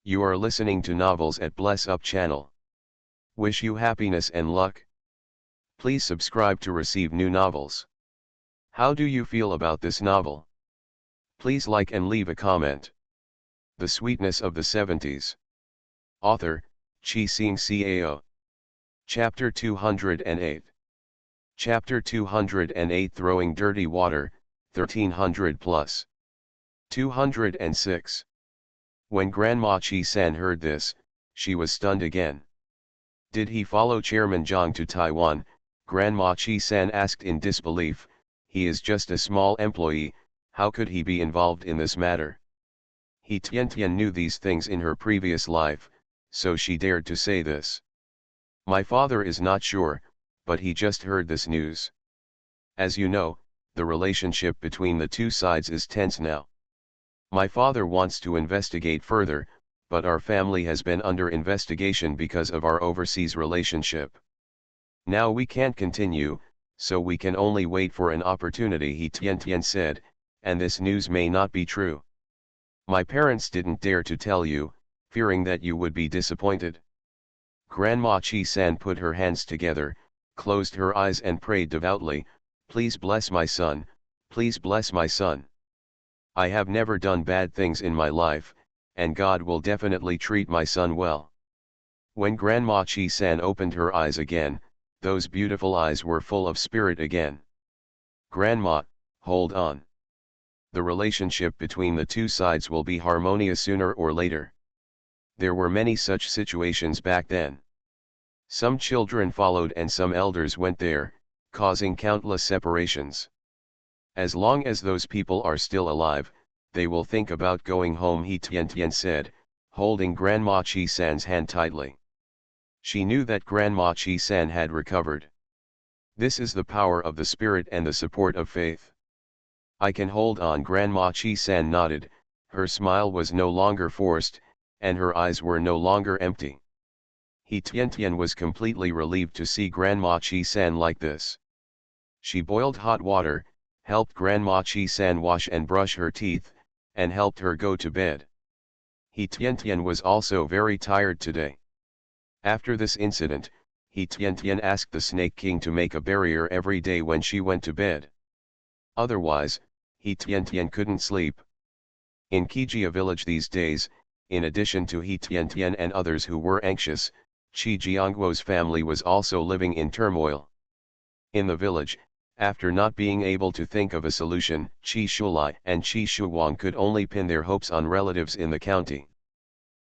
You are listening to Novels at Bless Up channel. Wish you happiness and luck. Please subscribe to receive new novels. How do you feel about this novel? Please like and leave a comment. The Sweetness of the Seventies. Author, Chi Sing Cao. Chapter 208. Chapter 208 Throwing Dirty Water, 1300 plus. 206. When Grandma Chi-san heard this, she was stunned again. Did he follow Chairman Zhang to Taiwan? Grandma Chi-san asked in disbelief. He is just a small employee, how could he be involved in this matter? He Tian knew these things in her previous life, so she dared to say this. My father is not sure, but he just heard this news. As you know, the relationship between the two sides is tense now. My father wants to investigate further, but our family has been under investigation because of our overseas relationship. Now we can't continue, so we can only wait for an opportunity, he Tian said, and this news may not be true. My parents didn't dare to tell you, fearing that you would be disappointed. Grandma Chi-san put her hands together, closed her eyes and prayed devoutly, please bless my son, please bless my son. I have never done bad things in my life, and God will definitely treat my son well. When Grandma Chi-san opened her eyes again, those beautiful eyes were full of spirit again. Grandma, hold on. The relationship between the two sides will be harmonious sooner or later. There were many such situations back then. Some children followed and some elders went there, causing countless separations. As long as those people are still alive, they will think about going home, he Tian said, holding Grandma Chi-san's hand tightly. She knew that Grandma Chi-san had recovered. This is the power of the spirit and the support of faith. I can hold on. Grandma Chi-san nodded, her smile was no longer forced, and her eyes were no longer empty. He Tian was completely relieved to see Grandma Chi-san like this. She boiled hot water, helped Grandma Chi-san wash and brush her teeth, and helped her go to bed. He Tian was also very tired today. After this incident, He Tian asked the Snake King to make a barrier every day when she went to bed. Otherwise, He Tian couldn't sleep. In Kijia village these days, in addition to He Tian and others who were anxious, Qi Jiangguo's family was also living in turmoil. In the village, after not being able to think of a solution, Qi Shulai and Qi Shuwang could only pin their hopes on relatives in the county.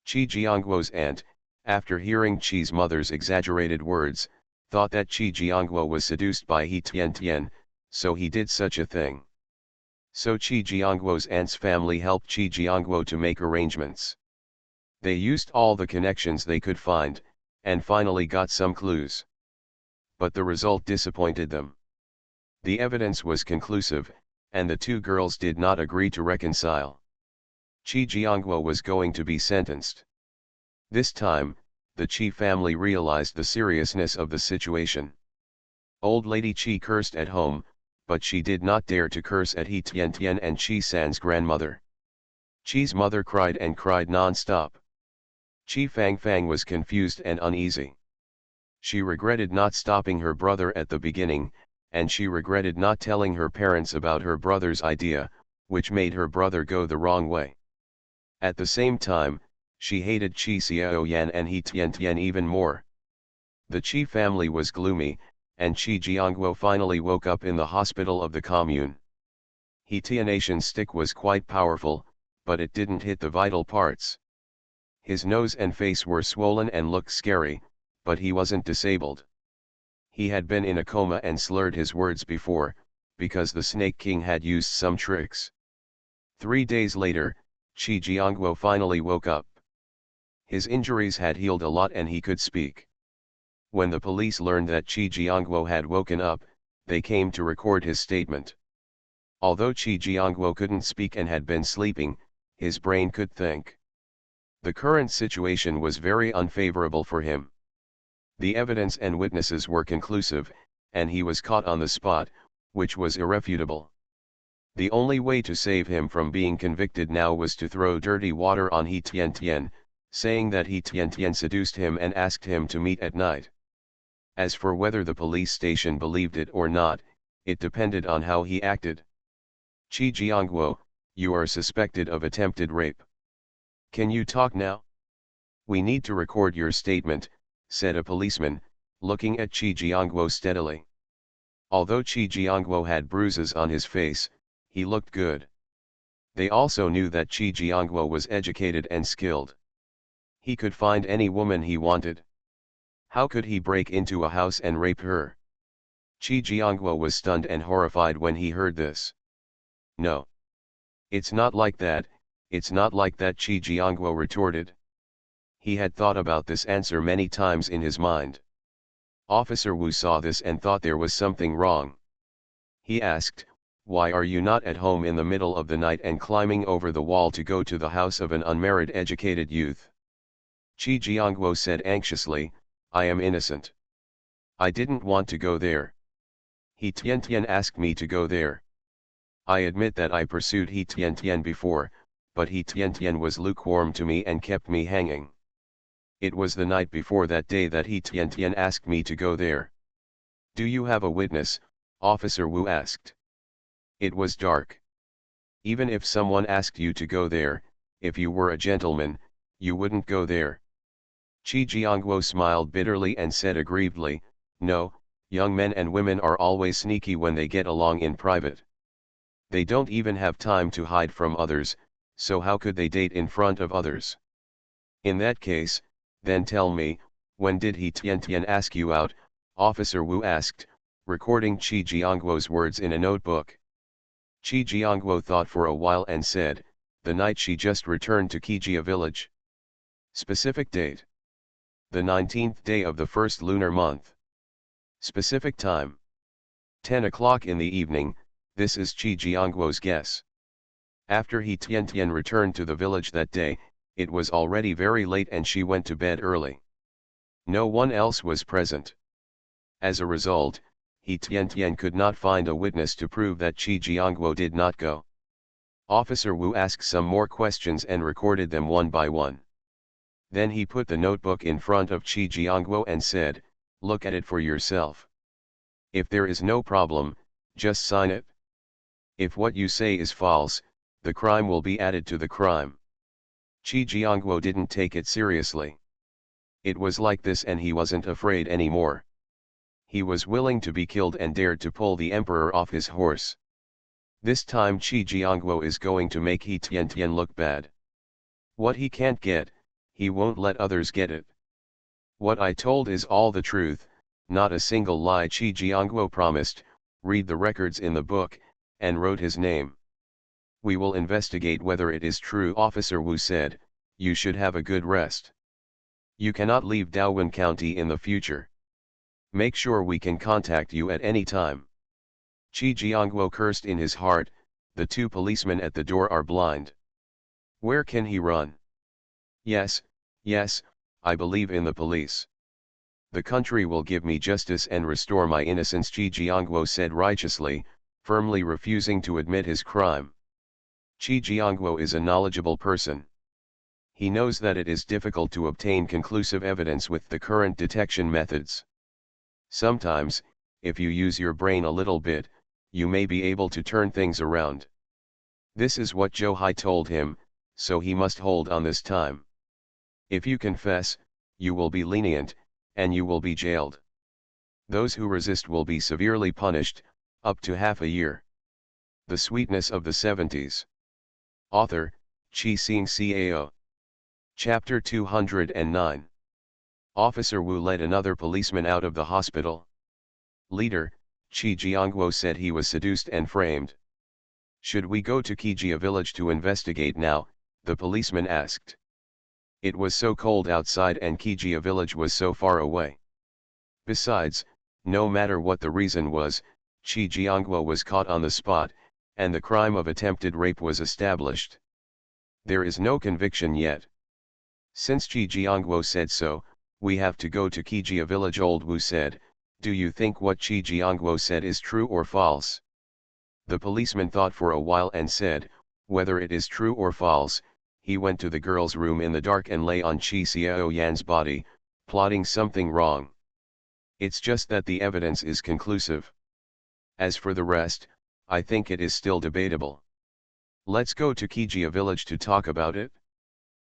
Qi Jiangguo's aunt, after hearing Qi's mother's exaggerated words, thought that Qi Jiangguo was seduced by He Tian, so he did such a thing. So Qi Jiangguo's aunt's family helped Qi Jiangguo to make arrangements. They used all the connections they could find, and finally got some clues. But the result disappointed them. The evidence was conclusive, and the two girls did not agree to reconcile. Qi Jiangguo was going to be sentenced. This time, the Qi family realized the seriousness of the situation. Old Lady Qi cursed at home, but she did not dare to curse at He Tian and Qi San's grandmother. Qi's mother cried and cried non-stop. Qi Fang was confused and uneasy. She regretted not stopping her brother at the beginning, and she regretted not telling her parents about her brother's idea, which made her brother go the wrong way. At the same time, she hated Qi Xiaoyan and He Tian even more. The Qi family was gloomy, and Qi Jiangguo finally woke up in the hospital of the commune. He Tian's stick was quite powerful, but it didn't hit the vital parts. His nose and face were swollen and looked scary, but he wasn't disabled. He had been in a coma and slurred his words before, because the Snake King had used some tricks. 3 days later, Qi Jiangguo finally woke up. His injuries had healed a lot and he could speak. When the police learned that Qi Jiangguo had woken up, they came to record his statement. Although Qi Jiangguo couldn't speak and had been sleeping, his brain could think. The current situation was very unfavorable for him. The evidence and witnesses were conclusive, and he was caught on the spot, which was irrefutable. The only way to save him from being convicted now was to throw dirty water on He Tian, saying that He Tian seduced him and asked him to meet at night. As for whether the police station believed it or not, it depended on how he acted. Qi Jiangguo, you are suspected of attempted rape. Can you talk now? We need to record your statement, said a policeman, looking at Chi Jiangguo steadily. Although Chi Jiangguo had bruises on his face, he looked good. They also knew that Chi Jiangguo was educated and skilled. He could find any woman he wanted. How could he break into a house and rape her? Chi Jiangguo was stunned and horrified when he heard this. No. It's not like that, it's not like that, Chi Jiangguo retorted. He had thought about this answer many times in his mind. Officer Wu saw this and thought there was something wrong. He asked, "Why are you not at home in the middle of the night and climbing over the wall to go to the house of an unmarried educated youth?" Chi Jiangguo said anxiously, "I am innocent. I didn't want to go there. He Tian asked me to go there. I admit that I pursued He Tian before, but He Tian was lukewarm to me and kept me hanging. It was the night before that day that He Tian asked me to go there." "Do you have a witness?" Officer Wu asked. "It was dark. Even if someone asked you to go there, if you were a gentleman, you wouldn't go there." Chi Jiangguo smiled bitterly and said aggrievedly, "No, young men and women are always sneaky when they get along in private. They don't even have time to hide from others, so how could they date in front of others? In that case, then tell me, when did He Tian ask you out?" Officer Wu asked, recording Chi Jiangguo's words in a notebook. Chi Jiangguo thought for a while and said, "The night she just returned to Kijia village." Specific date: the 19th day of the first lunar month. Specific time: 10 o'clock in the evening. This is Chi Jiangguo's guess. After He Tian returned to the village that day, it was already very late and she went to bed early. No one else was present. As a result, He Tian could not find a witness to prove that Chi Jiangguo did not go. Officer Wu asked some more questions and recorded them one by one. Then he put the notebook in front of Chi Jiangguo and said, "Look at it for yourself. If there is no problem, just sign it. If what you say is false, the crime will be added to the crime." Chi Jiangguo didn't take it seriously. It was like this and he wasn't afraid anymore. He was willing to be killed and dared to pull the emperor off his horse. This time Chi Jiangguo is going to make He Tian look bad. What he can't get, he won't let others get it. "What I told is all the truth, not a single lie," Chi Jiangguo promised. "Read the records in the book," and wrote his name. "We will investigate whether it is true," Officer Wu said. "You should have a good rest. You cannot leave Daowen County in the future. Make sure we can contact you at any time." Chi Jiangguo cursed in his heart, "The two policemen at the door are blind. Where can he run? Yes, yes, I believe in the police. The country will give me justice and restore my innocence," Chi Jiangguo said righteously, firmly refusing to admit his crime. Chi Jiangguo is a knowledgeable person. He knows that it is difficult to obtain conclusive evidence with the current detection methods. Sometimes, if you use your brain a little bit, you may be able to turn things around. This is what Zhou Hai told him, so he must hold on this time. If you confess, you will be lenient, and you will be jailed. Those who resist will be severely punished, up to half a year. The Sweetness of the 70s. Author, Chi Xing Cao. Chapter 209. Officer Wu led another policeman out of the hospital. "Leader," Chi Jiangguo said, "he was seduced and framed." "Should we go to Kijia village to investigate now?" the policeman asked. It was so cold outside and Kijia village was so far away. Besides, no matter what the reason was, Chi Jiangguo was caught on the spot, and the crime of attempted rape was established. There is no conviction yet. Since Chi Jiangguo said so, we have to go to Kijia village, Old Wu said. "Do you think what Chi Jiangguo said is true or false?" The policeman thought for a while and said, "Whether it is true or false, he went to the girl's room in the dark and lay on Chi Xiaoyan's body, plotting something wrong. It's just that the evidence is conclusive. As for the rest, I think it is still debatable." Let's go to Kijia village to talk about it.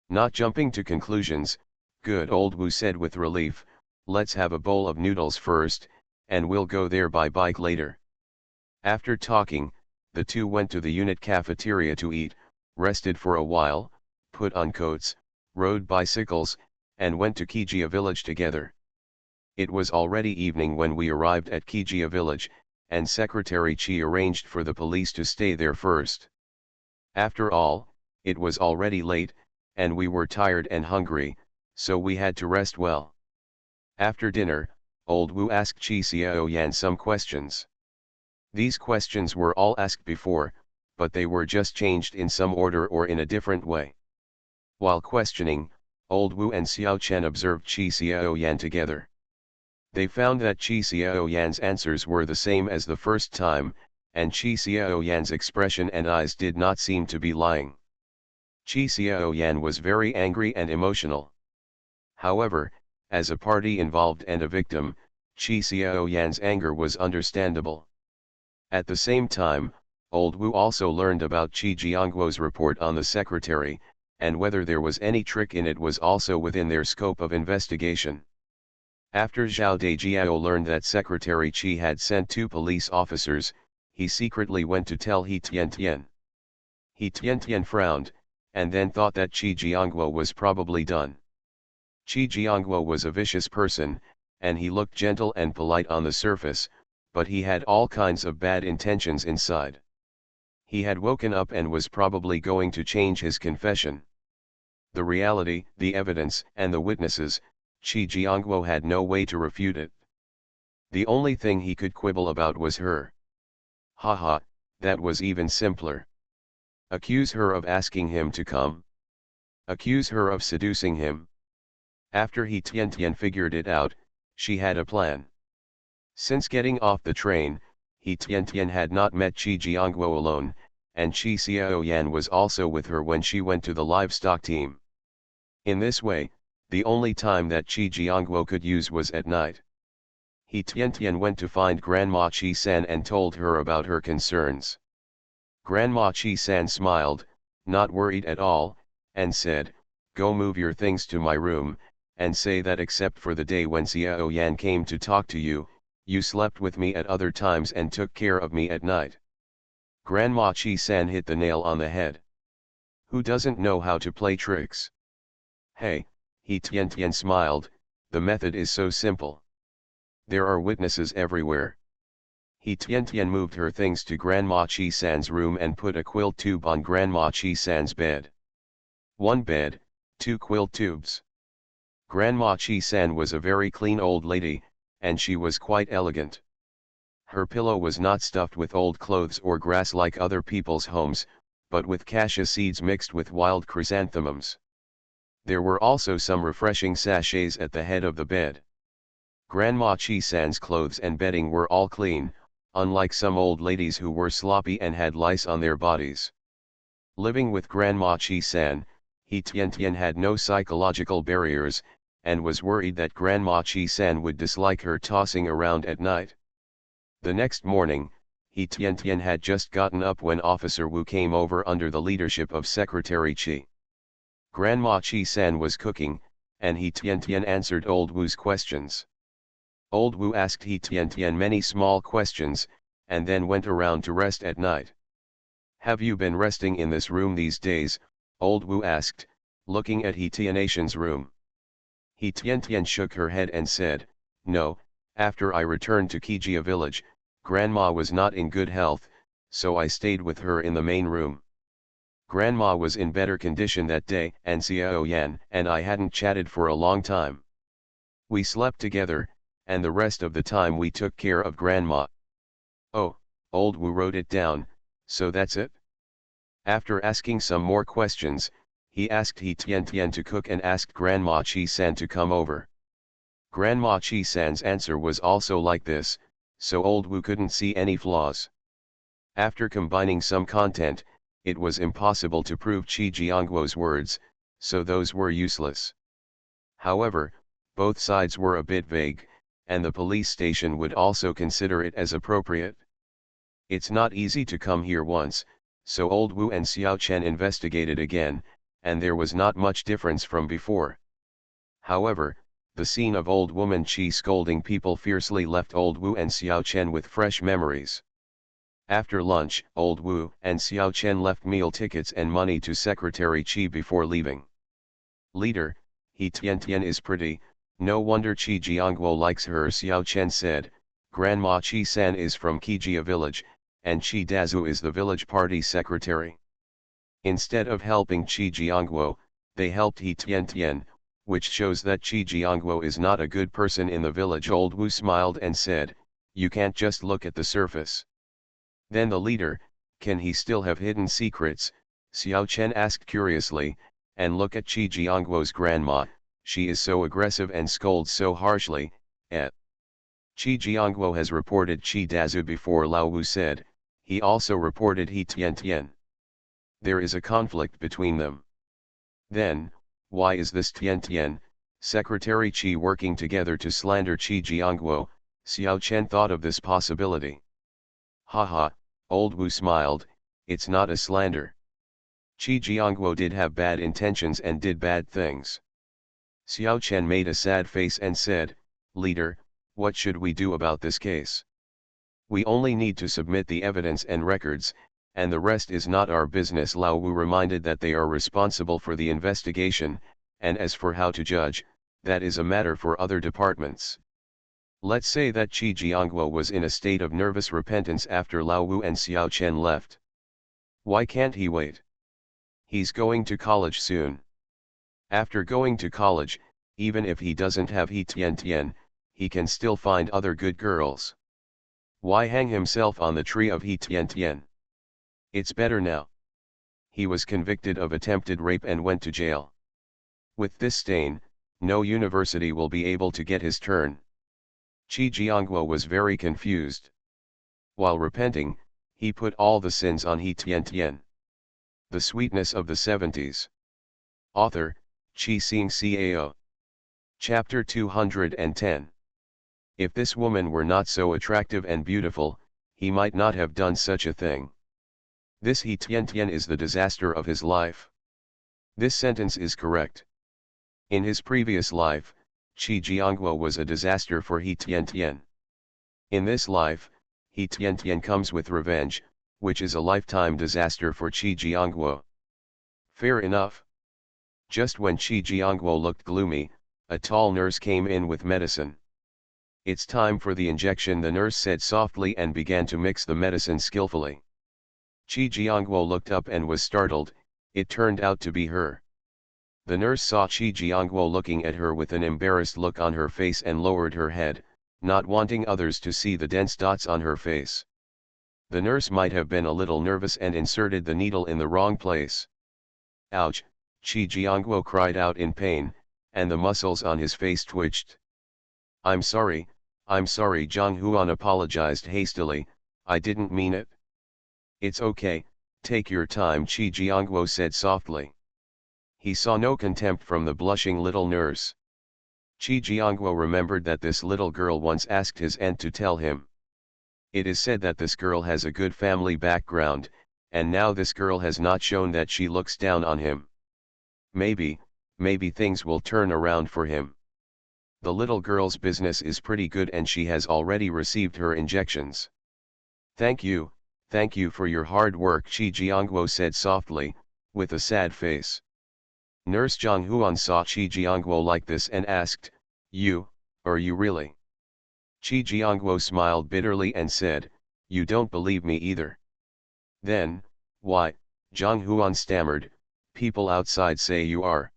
Not jumping to conclusions, good old Wu said with relief, let's have a bowl of noodles first, and we'll go there by bike later. After talking, the two went to the unit cafeteria to eat, rested for a while, put on coats, rode bicycles, and went to Kijia village together. It was already evening when we arrived at Kijia village, and Secretary Chi arranged for the police to stay there first. After all, it was already late, and we were tired and hungry, so we had to rest well. After dinner, old Wu asked Chi Xiao Yan some questions. These questions were all asked before, but they were just changed in some order or in a different way. While questioning, old Wu and Xiao Chen observed Chi Xiao Yan together. They found that Chi Xiao Yan's answers were the same as the first time, and Chi Xiao Yan's expression and eyes did not seem to be lying. Chi Xiao Yan was very angry and emotional. However, as a party involved and a victim, Chi Xiao Yan's anger was understandable. At the same time, old Wu also learned about Chi Jiangguo's report on the secretary, and whether there was any trick in it was also within their scope of investigation. After Zhao Dejiao learned that Secretary Chi had sent 2 police officers, he secretly went to tell He Tiantian. He Tiantian frowned, and then thought that Chi Jiangguo was probably done. Chi Jiangguo was a vicious person, and he looked gentle and polite on the surface, but he had all kinds of bad intentions inside. He had woken up and was probably going to change his confession. The reality, the evidence, and the witnesses, Chi Jiangguo had no way to refute it. The only thing he could quibble about was her. Haha, that was even simpler. Accuse her of asking him to come. Accuse her of seducing him. After He Tiantian figured it out, she had a plan. Since getting off the train, He Tiantian had not met Chi Jiangguo alone, and Chi Xiao Yan was also with her when she went to the livestock team. In this way, the only time that Chi Jiangguo could use was at night. He Tiantian went to find Grandma Chi San and told her about her concerns. Grandma Chi San smiled, not worried at all, and said, "Go move your things to my room, and say that except for the day when Xiao Yan came to talk to you, you slept with me at other times and took care of me at night." Grandma Chi San hit the nail on the head. Who doesn't know how to play tricks? Hey, He Tiantian smiled, the method is so simple. There are witnesses everywhere. He Tiantian moved her things to Grandma Chi San's room and put a quill tube on Grandma Chi San's bed. 1 bed, 2 quill tubes. Grandma Chi San was a very clean old lady, and she was quite elegant. Her pillow was not stuffed with old clothes or grass like other people's homes, but with cassia seeds mixed with wild chrysanthemums. There were also some refreshing sachets at the head of the bed. Grandma Chi San's clothes and bedding were all clean, unlike some old ladies who were sloppy and had lice on their bodies. Living with Grandma Chi San, He Tiantian had no psychological barriers, and was worried that Grandma Chi San would dislike her tossing around at night. The next morning, He Tiantian had just gotten up when Officer Wu came over under the leadership of Secretary Chi. Grandma Chi San was cooking, and He Tiantian answered old Wu's questions. Old Wu asked He Tiantian many small questions, and then went around to rest at night. "Have you been resting in this room these days?" old Wu asked, looking at He Tiantian's room. He Tiantian shook her head and said, "No, after I returned to Kijia village, Grandma was not in good health, so I stayed with her in the main room. Grandma was in better condition that day, and Xiao Yan and I hadn't chatted for a long time. We slept together, and the rest of the time we took care of Grandma." "Oh," old Wu wrote it down, "so that's it?" After asking some more questions, he asked He Tiantian to cook and asked Grandma Chi San to come over. Grandma Chi San's answer was also like this, so old Wu couldn't see any flaws. After combining some content, it was impossible to prove Chi Jiangguo's words, so those were useless. However, both sides were a bit vague, and the police station would also consider it as appropriate. "It's not easy to come here once, So old Wu and Xiao Chen investigated again, and there was not much difference from before. However, the scene of old woman Qi scolding people fiercely left old Wu and Xiao Chen with fresh memories. After lunch, old Wu and Xiao Chen left meal tickets and money to Secretary Qi before leaving. Leader, He Tian is pretty, no wonder Qi Jiangguo likes her, Xiao Chen said. Grandma Qi San is from Qijia village, and Qi Dazu is the village party secretary. Instead of helping Qi Jiangguo, they helped He Tian, which shows that Qi Jiangguo is not a good person in the village. Old Wu smiled and said, you can't just look at the surface. Then the leader, can he still have hidden secrets? Xiao Chen asked curiously, and look at Qi Jiangguo's grandma, she is so aggressive and scolds so harshly, Qi Jiangguo has reported Qi Dazu before, Lao Wu said, he also reported He Tian. There is a conflict between them. Then, why is this Tian, Secretary Qi working together to slander Qi Jiangguo? Xiao Chen thought of this possibility. Haha, old Wu smiled, it's not a slander. Qi Jiangguo did have bad intentions and did bad things. Xiao Chen made a sad face and said, leader, what should we do about this case? We only need to submit the evidence and records, and the rest is not our business. Lao Wu reminded that they are responsible for the investigation, and as for how to judge, that is a matter for other departments. Let's say that Qi Jiangguo was in a state of nervous repentance after Lao Wu and Xiao Chen left. Why can't he wait? He's going to college soon. After going to college, even if he doesn't have He Tian, he can still find other good girls. Why hang himself on the tree of He Tian? It's better now. He was convicted of attempted rape and went to jail. With this stain, no university will be able to get his turn. Qi Jiangguo was very confused. While repenting, he put all the sins on He Tian. The Sweetness of the Seventies. Author, Qi Xing Cao. Chapter 210. If this woman were not so attractive and beautiful, he might not have done such a thing. This He Tian is the disaster of his life. This sentence is correct. In his previous life, Qi Jiangguo was a disaster for He Tian. In this life, He Tian comes with revenge, which is a lifetime disaster for Qi Jiangguo. Fair enough. Just when Qi Jiangguo looked gloomy, a tall nurse came in with medicine. It's time for the injection, the nurse said softly and began to mix the medicine skillfully. Qi Jiangguo looked up and was startled, it turned out to be her. The nurse saw Qi Jiangguo looking at her with an embarrassed look on her face and lowered her head, not wanting others to see the dense dots on her face. The nurse might have been a little nervous and inserted the needle in the wrong place. Ouch, Qi Jiangguo cried out in pain, and the muscles on his face twitched. I'm sorry, Zhang Huan apologized hastily, I didn't mean it. It's okay, take your time, Qi Jiangguo said softly. He saw no contempt from the blushing little nurse. Qi Jiangguo remembered that this little girl once asked his aunt to tell him. It is said that this girl has a good family background, and now this girl has not shown that she looks down on him. Maybe things will turn around for him. The little girl's business is pretty good and she has already received her injections. Thank you for your hard work, Qi Jiangguo said softly, with a sad face. Nurse Zhang Huan saw Qi Jiangguo like this and asked, are you really? Qi Jiangguo smiled bitterly and said, you don't believe me either. Then, why, Zhang Huan stammered, people outside say you are.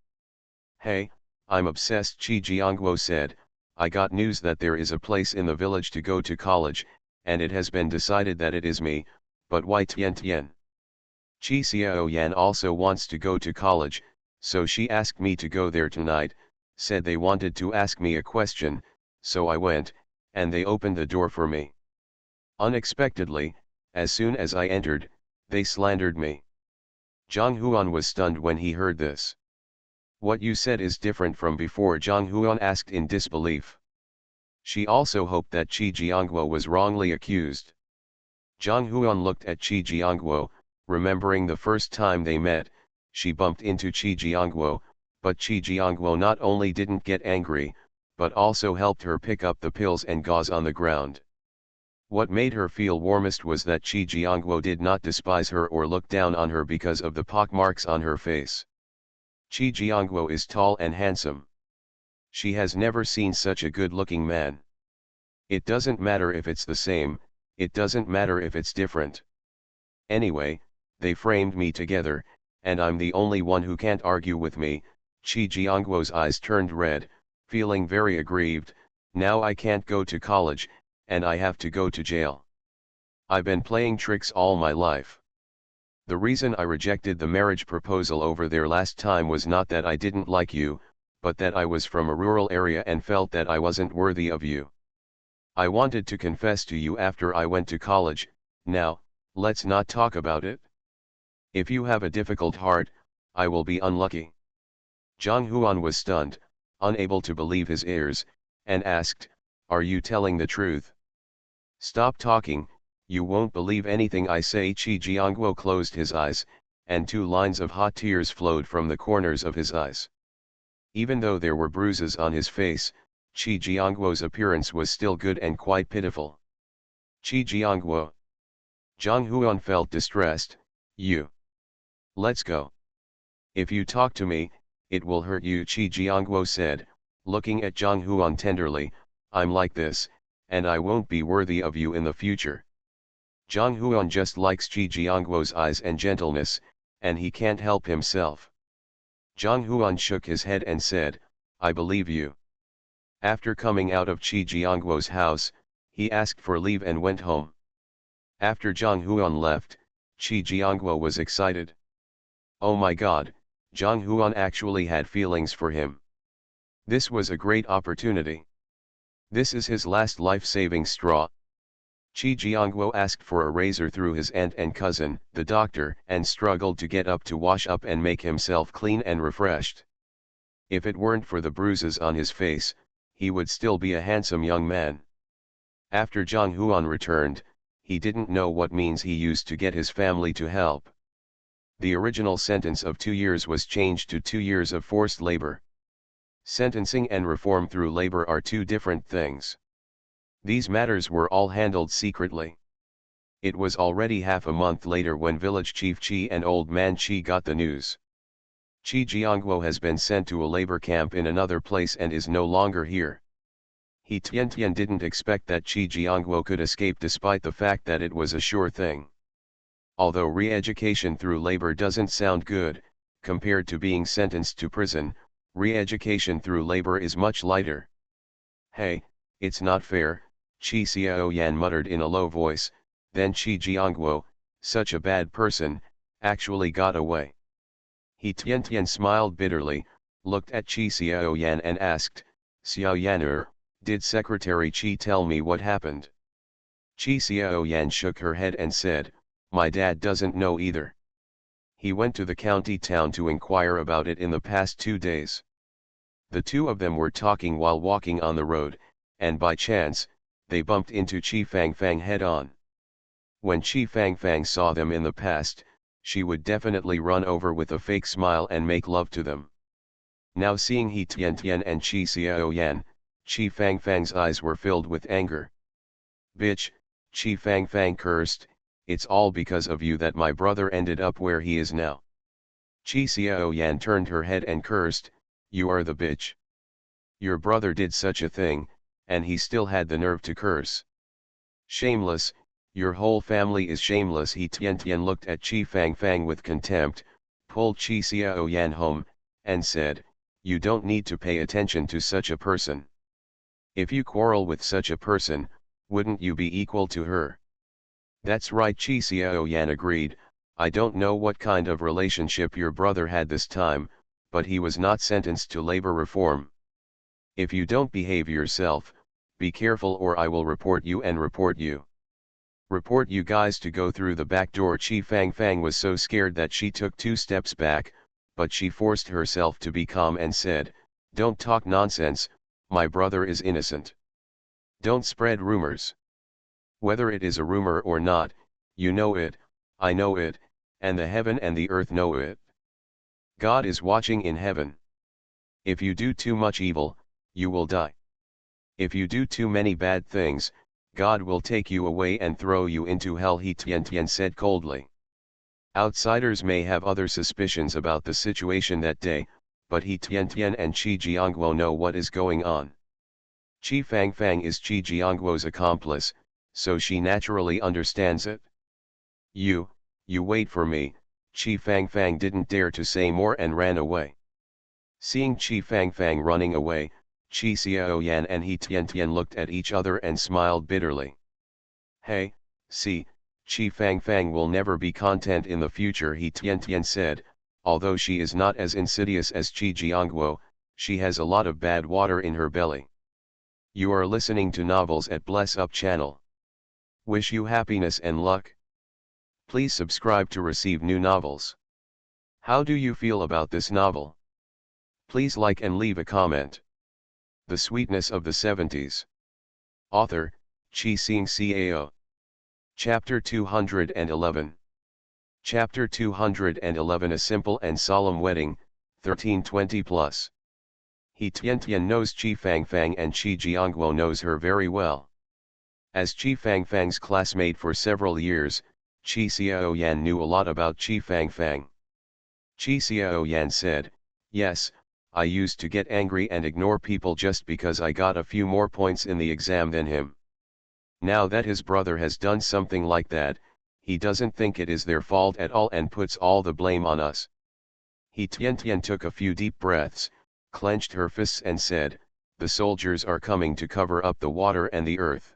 Hey, I'm obsessed, Qi Jiangguo said, I got news that there is a place in the village to go to college, and it has been decided that it is me, but why Tian? Qi Xiao Yan also wants to go to college, so she asked me to go there tonight, said they wanted to ask me a question, so I went, and they opened the door for me. Unexpectedly, as soon as I entered, they slandered me. Zhang Huan was stunned when he heard this. What you said is different from before, Zhang Huan asked in disbelief. She also hoped that Qi Jiangguo was wrongly accused. Zhang Huan looked at Qi Jiangguo, Remembering the first time they met, she bumped into Chi Jiangguo, but Chi Jiangguo not only didn't get angry, but also helped her pick up the pills and gauze on the ground. What made her feel warmest was that Chi Jiangguo did not despise her or look down on her because of the pockmarks on her face. Chi Jiangguo is tall and handsome. She has never seen such a good-looking man. It doesn't matter if it's the same, it doesn't matter if it's different. Anyway, they framed me together, and I'm the only one who can't argue with me. Chi Jiangguo's eyes turned red, feeling very aggrieved. Now I can't go to college, and I have to go to jail. I've been playing tricks all my life. The reason I rejected the marriage proposal over there last time was not that I didn't like you, but that I was from a rural area and felt that I wasn't worthy of you. I wanted to confess to you after I went to college. Now, let's not talk about it. If you have a difficult heart, I will be unlucky. Zhang Huan was stunned, unable to believe his ears, and asked, "Are you telling the truth?" "Stop talking, you won't believe anything I say." Chi Jiangguo closed his eyes, and 2 lines of hot tears flowed from the corners of his eyes. Even though there were bruises on his face, Chi Jiangguo's appearance was still good and quite pitiful. "Chi Jiangguo." Zhang Huan felt distressed. "You. Let's go. If you talk to me, it will hurt you." Chi Jiangguo said, looking at Zhang Huan tenderly. "I'm like this, and I won't be worthy of you in the future." Zhang Huan just likes Chi Jiangguo's eyes and gentleness, and he can't help himself. Zhang Huan shook his head and said, "I believe you." After coming out of Chi Jiangguo's house, he asked for leave and went home. After Zhang Huan left, Chi Jiangguo was excited. Oh my god, Zhang Huan actually had feelings for him. This was a great opportunity. This is his last life-saving straw. Chi Jiangguo asked for a razor through his aunt and cousin, the doctor, and struggled to get up to wash up and make himself clean and refreshed. If it weren't for the bruises on his face, he would still be a handsome young man. After Zhang Huan returned, he didn't know what means he used to get his family to help. The original sentence of 2 years was changed to 2 years of forced labor. Sentencing and reform through labor are 2 different things. These matters were all handled secretly. It was already half a month later when village chief Chi and old man Chi got the news. Chi Jiangguo has been sent to a labor camp in another place and is no longer here. He Tian didn't expect that Chi Jiangguo could escape despite the fact that it was a sure thing. Although re-education through labor doesn't sound good, compared to being sentenced to prison, re-education through labor is much lighter. "Hey, it's not fair," Chi Xiaoyan muttered in a low voice. Then Chi Jiangguo, such a bad person, actually got away. He Tian smiled bitterly, looked at Chi Xiaoyan and asked, "Xiaoyaner, did Secretary Chi tell me what happened?" Chi Xiaoyan shook her head and said, "My dad doesn't know either. He went to the county town to inquire about it in the past 2 days." The 2 of them were talking while walking on the road, and by chance, they bumped into Chi Fangfang head-on. When Chi Fangfang saw them in the past, she would definitely run over with a fake smile and make love to them. Now seeing He Tian and Chi Xiaoyan, Chi Fangfang's eyes were filled with anger. "Bitch," Chi Fangfang cursed, "it's all because of you that my brother ended up where he is now." Chi Xiaoyan turned her head and cursed, "You are the bitch. Your brother did such a thing, and he still had the nerve to curse. Shameless, your whole family is shameless." He Tian looked at Chi Fangfang with contempt, pulled Chi Xiaoyan home, and said, "You don't need to pay attention to such a person. If you quarrel with such a person, wouldn't you be equal to her?" "That's right," Chi Xiaoyan agreed. "I don't know what kind of relationship your brother had this time, but he was not sentenced to labor reform. If you don't behave yourself, be careful or I will report you and report you. Report you guys to go through the back door." Chi Fangfang was so scared that she took 2 steps back, but she forced herself to be calm and said, "Don't talk nonsense, my brother is innocent. Don't spread rumors. Whether it is a rumor or not, you know it, I know it, and the heaven and the earth know it. God is watching in heaven. If you do too much evil, you will die. If you do too many bad things, God will take you away and throw you into hell, He Tian said coldly. Outsiders may have other suspicions about the situation that day, but He Tian and Qi Jiangguo know what is going on. Qi Fangfang is Qi Jiangguo's accomplice, so she naturally understands it. You wait for me, Qi Fangfang didn't dare to say more and ran away. Seeing Qi Fangfang running away, Qi Xiaoyan and He Tian looked at each other and smiled bitterly. Hey, see, Qi Fangfang will never be content in the future, He Tian said. Although she is not as insidious as Qi Jiangguo, she has a lot of bad water in her belly. You are listening to Novels at Bless Up channel. Wish you happiness and luck. Please subscribe to receive new novels. How do you feel about this novel? Please like and leave a comment. The Sweetness of the Seventies. Author, Chi Xing Cao. Chapter 211. Chapter 211. A Simple and Solemn Wedding, 1320 plus. He Tian knows Qi Fangfang and Qi Jiangguo knows her very well. As Qi Fangfang's classmate for several years, Qi Xiaoyan knew a lot about Qi Fangfang. Qi Xiaoyan said, yes, I used to get angry and ignore people just because I got a few more points in the exam than him. Now that his brother has done something like that, he doesn't think it is their fault at all and puts all the blame on us. He Tian took a few deep breaths, clenched her fists and said, the soldiers are coming to cover up the water and the earth.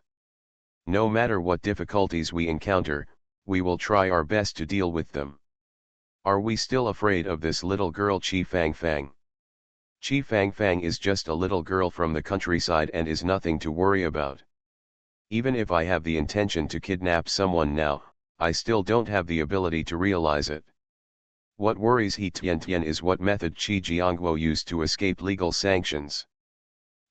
No matter what difficulties we encounter, we will try our best to deal with them. Are we still afraid of this little girl Qi Fangfang? Qi Fangfang is just a little girl from the countryside and is nothing to worry about. Even if I have the intention to kidnap someone now, I still don't have the ability to realize it. What worries He Tian is what method Qi Jiangguo used to escape legal sanctions.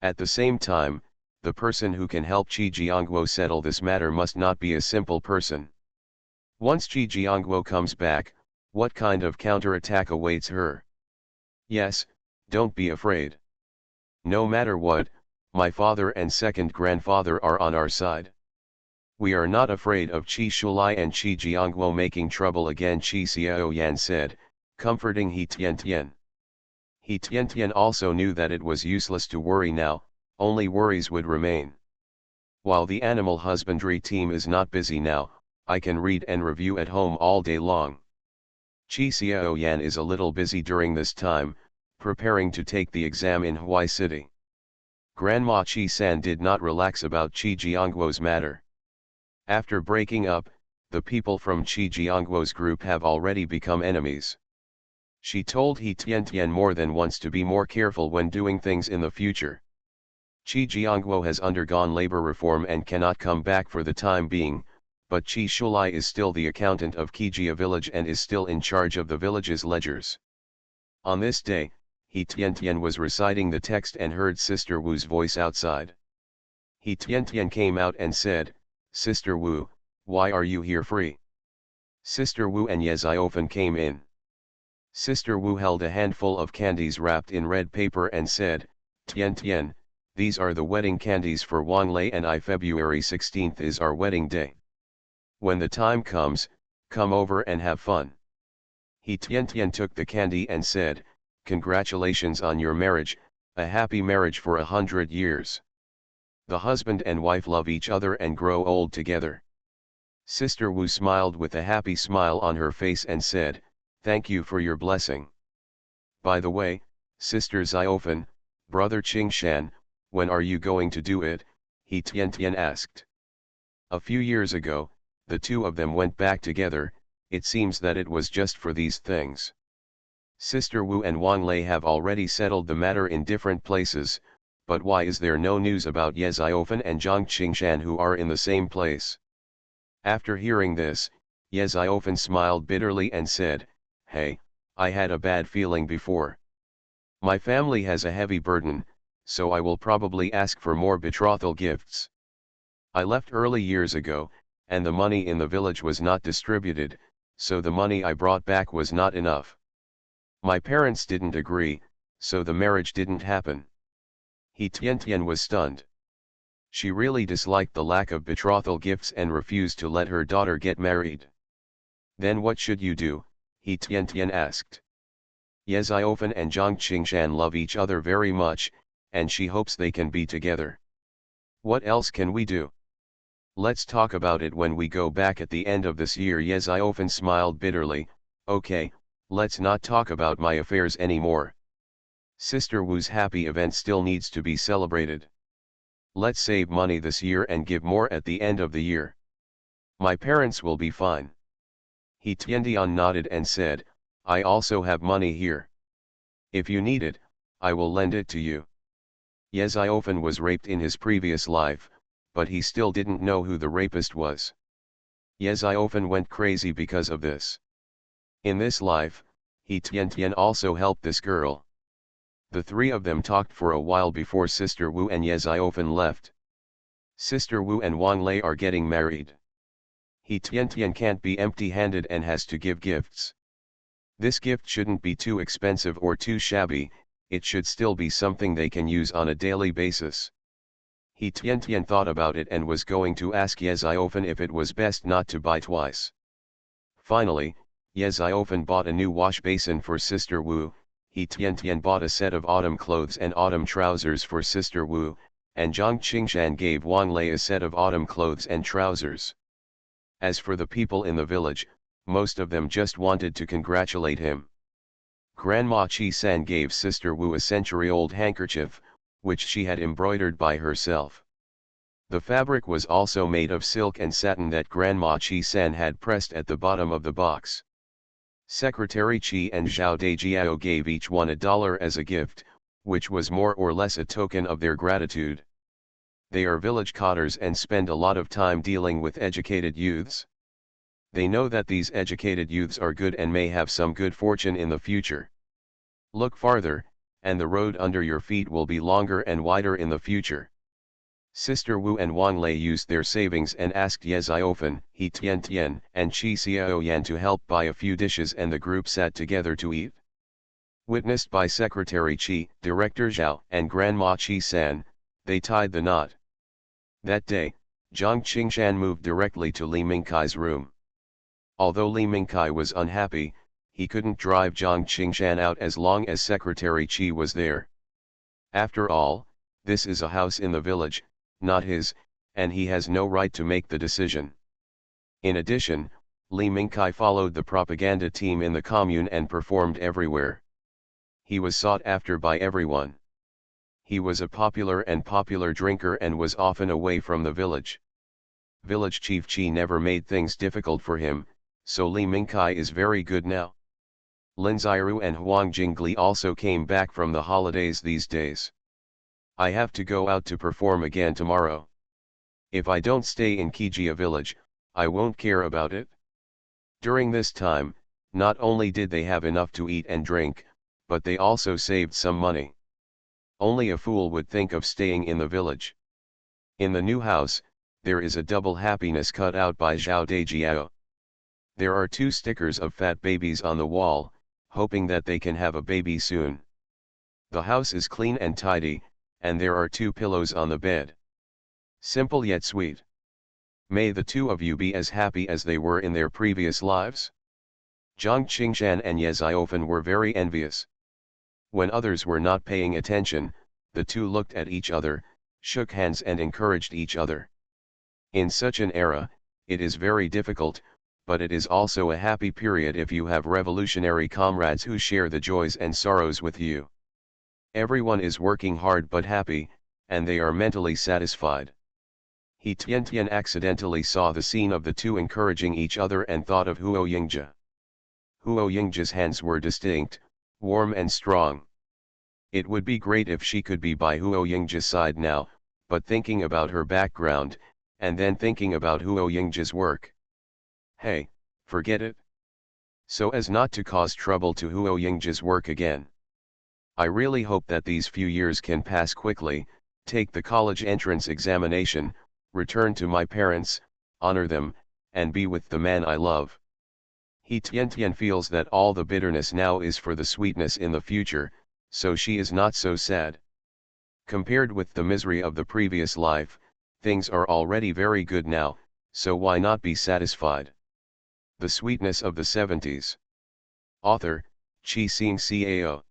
At the same time, the person who can help Qi Jiangguo settle this matter must not be a simple person. Once Qi Jiangguo comes back, what kind of counterattack awaits her? Yes, don't be afraid. No matter what, my father and second grandfather are on our side. We are not afraid of Qi Shulai and Qi Jiangguo making trouble again, Qi Xiaoyan said, comforting He Tian. He Tian also knew that it was useless to worry now, only worries would remain. While the animal husbandry team is not busy now, I can read and review at home all day long. Qi Xiaoyan is a little busy during this time, preparing to take the exam in Hawaii City. Grandma Qi-san did not relax about Qi Jiangguo's matter. After breaking up, the people from Qi Jiangguo's group have already become enemies. She told He Tian more than once to be more careful when doing things in the future. Qi Jiangguo has undergone labor reform and cannot come back for the time being, but Qi Shulai is still the accountant of Qijia village and is still in charge of the village's ledgers. On this day, He Tian was reciting the text and heard Sister Wu's voice outside. He Tian came out and said, Sister Wu, why are you here free? Sister Wu and Ye Xiaofan came in. Sister Wu held a handful of candies wrapped in red paper and said, Tian, these are the wedding candies for Wang Lei and I. February 16th is our wedding day. When the time comes, come over and have fun. He Tian took the candy and said, congratulations on your marriage, a happy marriage for 100 years. The husband and wife love each other and grow old together. Sister Wu smiled with a happy smile on her face and said, thank you for your blessing. By the way, Sister Xiaofan, Brother Qingshan, when are you going to do it? He Tian asked. A few years ago, the two of them went back together, it seems that it was just for these things. Sister Wu and Wang Lei have already settled the matter in different places, but why is there no news about Ye Xiaofan and Zhang Qingshan who are in the same place? After hearing this, Ye Xiaofan smiled bitterly and said, hey, I had a bad feeling before. My family has a heavy burden, so I will probably ask for more betrothal gifts. I left early years ago, and the money in the village was not distributed, so the money I brought back was not enough. My parents didn't agree, so the marriage didn't happen. He Tian was stunned. She really disliked the lack of betrothal gifts and refused to let her daughter get married. Then what should you do? He Tian asked. Ye Xiaofan and Zhang Qingshan love each other very much, and she hopes they can be together. What else can we do? Let's talk about it when we go back at the end of this year. Ye Xiaofan smiled bitterly. Okay, let's not talk about my affairs anymore. Sister Wu's happy event still needs to be celebrated. Let's save money this year and give more at the end of the year. My parents will be fine. He Tiandian nodded and said, I also have money here. If you need it, I will lend it to you. Ye Xiaofan was raped in his previous life, but he still didn't know who the rapist was. Ye Xiaofan went crazy because of this. In this life, He Tian also helped this girl. The three of them talked for a while before Sister Wu and Ye Xiaofan left. Sister Wu and Wang Lei are getting married. He Tian can't be empty-handed and has to give gifts. This gift shouldn't be too expensive or too shabby, it should still be something they can use on a daily basis. He Tian thought about it and was going to ask Ye Xiaofan if it was best not to buy twice. Finally, Ye Xiaofan bought a new wash basin for Sister Wu. He Tian bought a set of autumn clothes and autumn trousers for Sister Wu, and Zhang Qingshan gave Wang Lei a set of autumn clothes and trousers. As for the people in the village, most of them just wanted to congratulate him. Grandma Qi-san gave Sister Wu a century-old handkerchief, which she had embroidered by herself. The fabric was also made of silk and satin that Grandma Qi-san had pressed at the bottom of the box. Secretary Qi and Zhao Dejiao gave each one $1 as a gift, which was more or less a token of their gratitude. They are village cotters and spend a lot of time dealing with educated youths. They know that these educated youths are good and may have some good fortune in the future. Look farther, and the road under your feet will be longer and wider in the future. Sister Wu and Wang Lei used their savings and asked Ye Xiaofan, He Tian, and Qi Xiaoyan to help buy a few dishes, and the group sat together to eat. Witnessed by Secretary Qi, Director Zhao, and Grandma Qi-san, they tied the knot. That day, Zhang Qingshan moved directly to Li Mingkai's room. Although Li Mingkai was unhappy, he couldn't drive Zhang Qingshan out as long as Secretary Qi was there. After all, this is a house in the village, not his, and he has no right to make the decision. In addition, Li Mingkai followed the propaganda team in the commune and performed everywhere. He was sought after by everyone. He was a popular drinker and was often away from the village. Village Chief Qi never made things difficult for him, so Li Mingkai is very good now. Lin Xiru and Huang Jingli also came back from the holidays these days. I have to go out to perform again tomorrow. If I don't stay in Kijia village, I won't care about it. During this time, not only did they have enough to eat and drink, but they also saved some money. Only a fool would think of staying in the village. In the new house, there is a double happiness cut out by Zhao Dejiao. There are 2 stickers of fat babies on the wall, hoping that they can have a baby soon. The house is clean and tidy, and there are 2 pillows on the bed. Simple yet sweet. May the 2 of you be as happy as they were in their previous lives. Zhang Qingshan and Ye Xiaofan were very envious. When others were not paying attention, the 2 looked at each other, shook hands and encouraged each other. In such an era, it is very difficult, but it is also a happy period if you have revolutionary comrades who share the joys and sorrows with you. Everyone is working hard but happy, and they are mentally satisfied. He Tian accidentally saw the scene of the 2 encouraging each other and thought of Huo Yingzhe. Huo Yingzhe's hands were distinct, warm and strong. It would be great if she could be by Huo Yingzhe's side now, but thinking about her background, and then thinking about Huo Yingzhe's work. Hey, forget it. So as not to cause trouble to Huo Yingzhe's work again. I really hope that these few years can pass quickly, take the college entrance examination, return to my parents, honor them, and be with the man I love. He Tian feels that all the bitterness now is for the sweetness in the future, so she is not so sad. Compared with the misery of the previous life, things are already very good now, so why not be satisfied? The Sweetness of the Seventies. Author, Chi Sing Cao.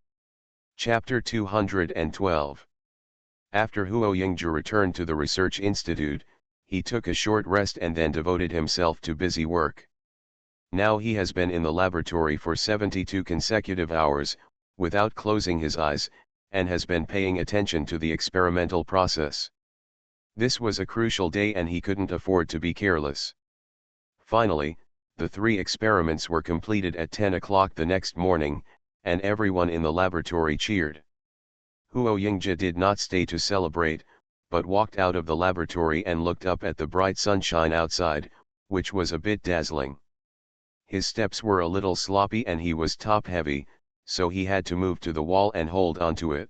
Chapter 212. After Huo Yingzhi returned to the research institute, he took a short rest and then devoted himself to busy work. Now he has been in the laboratory for 72 consecutive hours, without closing his eyes, and has been paying attention to the experimental process. This was a crucial day and he couldn't afford to be careless. Finally, the 3 experiments were completed at 10 o'clock the next morning, and everyone in the laboratory cheered. Huo Yingzhi did not stay to celebrate, but walked out of the laboratory and looked up at the bright sunshine outside, which was a bit dazzling. His steps were a little sloppy and he was top-heavy, so he had to move to the wall and hold onto it.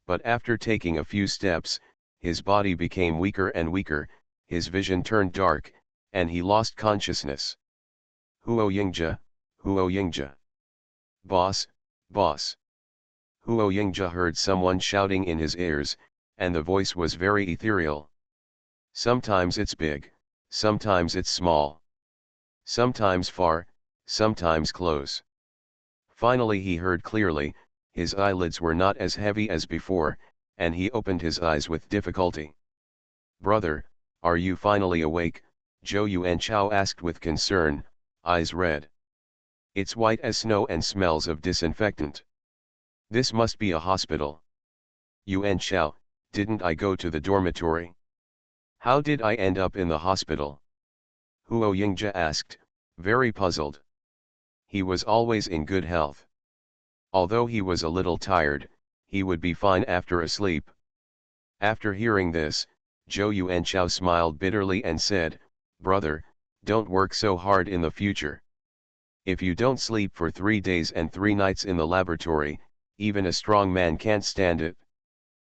But after taking a few steps, his body became weaker and weaker, his vision turned dark, and he lost consciousness. Huo Yingzhi, Huo Yingzhi. Boss, boss. Huo Yingzhi heard someone shouting in his ears, and the voice was very ethereal. Sometimes it's big, sometimes it's small. Sometimes far, sometimes close. Finally he heard clearly, his eyelids were not as heavy as before, and he opened his eyes with difficulty. "Brother, are you finally awake?" Zhou Yuanchao asked with concern, eyes red. "It's white as snow and smells of disinfectant. This must be a hospital." "Yuanchao, didn't I go to the dormitory? How did I end up in the hospital?" Huo Yingzhi asked, very puzzled. He was always in good health. Although he was a little tired, he would be fine after a sleep. After hearing this, Zhou Yuanchao smiled bitterly and said, "Brother, don't work so hard in the future. If you don't sleep for 3 days and 3 nights in the laboratory, even a strong man can't stand it."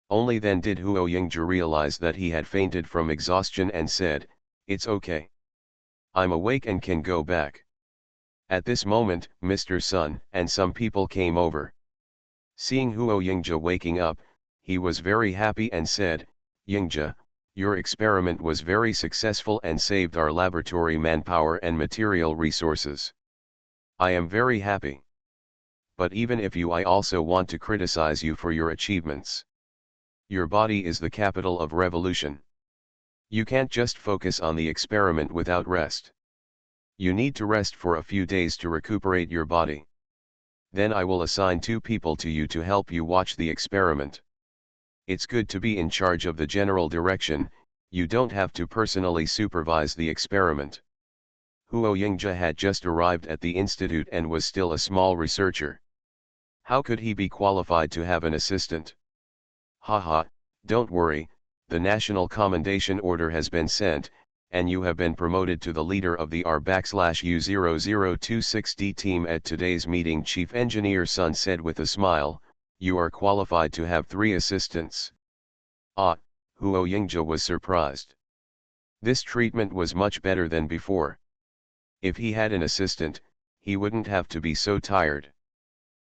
Only then did Huo Yingzhi realize that he had fainted from exhaustion and said, "It's okay. I'm awake and can go back." At this moment, Mr. Sun and some people came over. Seeing Huo Yingzhi waking up, he was very happy and said, "Yingzhi, your experiment was very successful and saved our laboratory manpower and material resources. I am very happy. But even if I also want to criticize you for your achievements. Your body is the capital of revolution. You can't just focus on the experiment without rest. You need to rest for a few days to recuperate your body. Then I will assign 2 people to you to help you watch the experiment. It's good to be in charge of the general direction, you don't have to personally supervise the experiment." Huo Yingzhi had just arrived at the institute and was still a small researcher. How could he be qualified to have an assistant? "Haha, don't worry, the national commendation order has been sent, and you have been promoted to the leader of the R/U0026D team at today's meeting," Chief Engineer Sun said with a smile. "You are qualified to have 3 assistants." Ah, Huo Yingzhi was surprised. This treatment was much better than before. If he had an assistant, he wouldn't have to be so tired.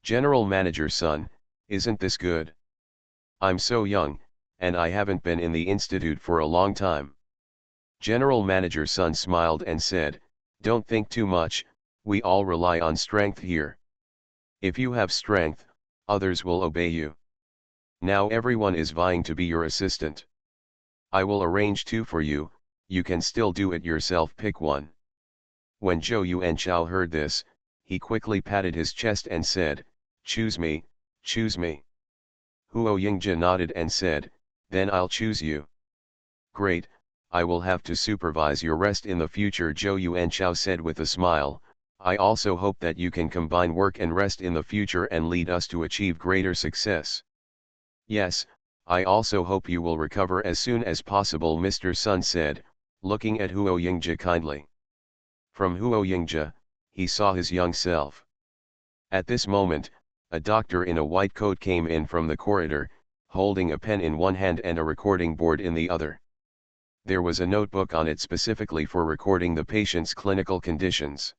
"General Manager Sun, isn't this good? I'm so young, and I haven't been in the institute for a long time." General Manager Sun smiled and said, "Don't think too much, we all rely on strength here. If you have strength, others will obey you. Now everyone is vying to be your assistant. I will arrange 2 for you, you can still do it yourself, pick one." When Zhou Yuanchao heard this, he quickly patted his chest and said, "Choose me, choose me." Huo Yingzhi nodded and said, "Then I'll choose you." "Great, I will have to supervise your rest in the future," Zhou Yuanchao said with a smile. "I also hope that you can combine work and rest in the future and lead us to achieve greater success." "Yes, I also hope you will recover as soon as possible," Mr. Sun said, looking at Huo Yingzhi kindly. From Huo Yingzhi, he saw his young self. At this moment, a doctor in a white coat came in from the corridor, holding a pen in one hand and a recording board in the other. There was a notebook on it specifically for recording the patient's clinical conditions.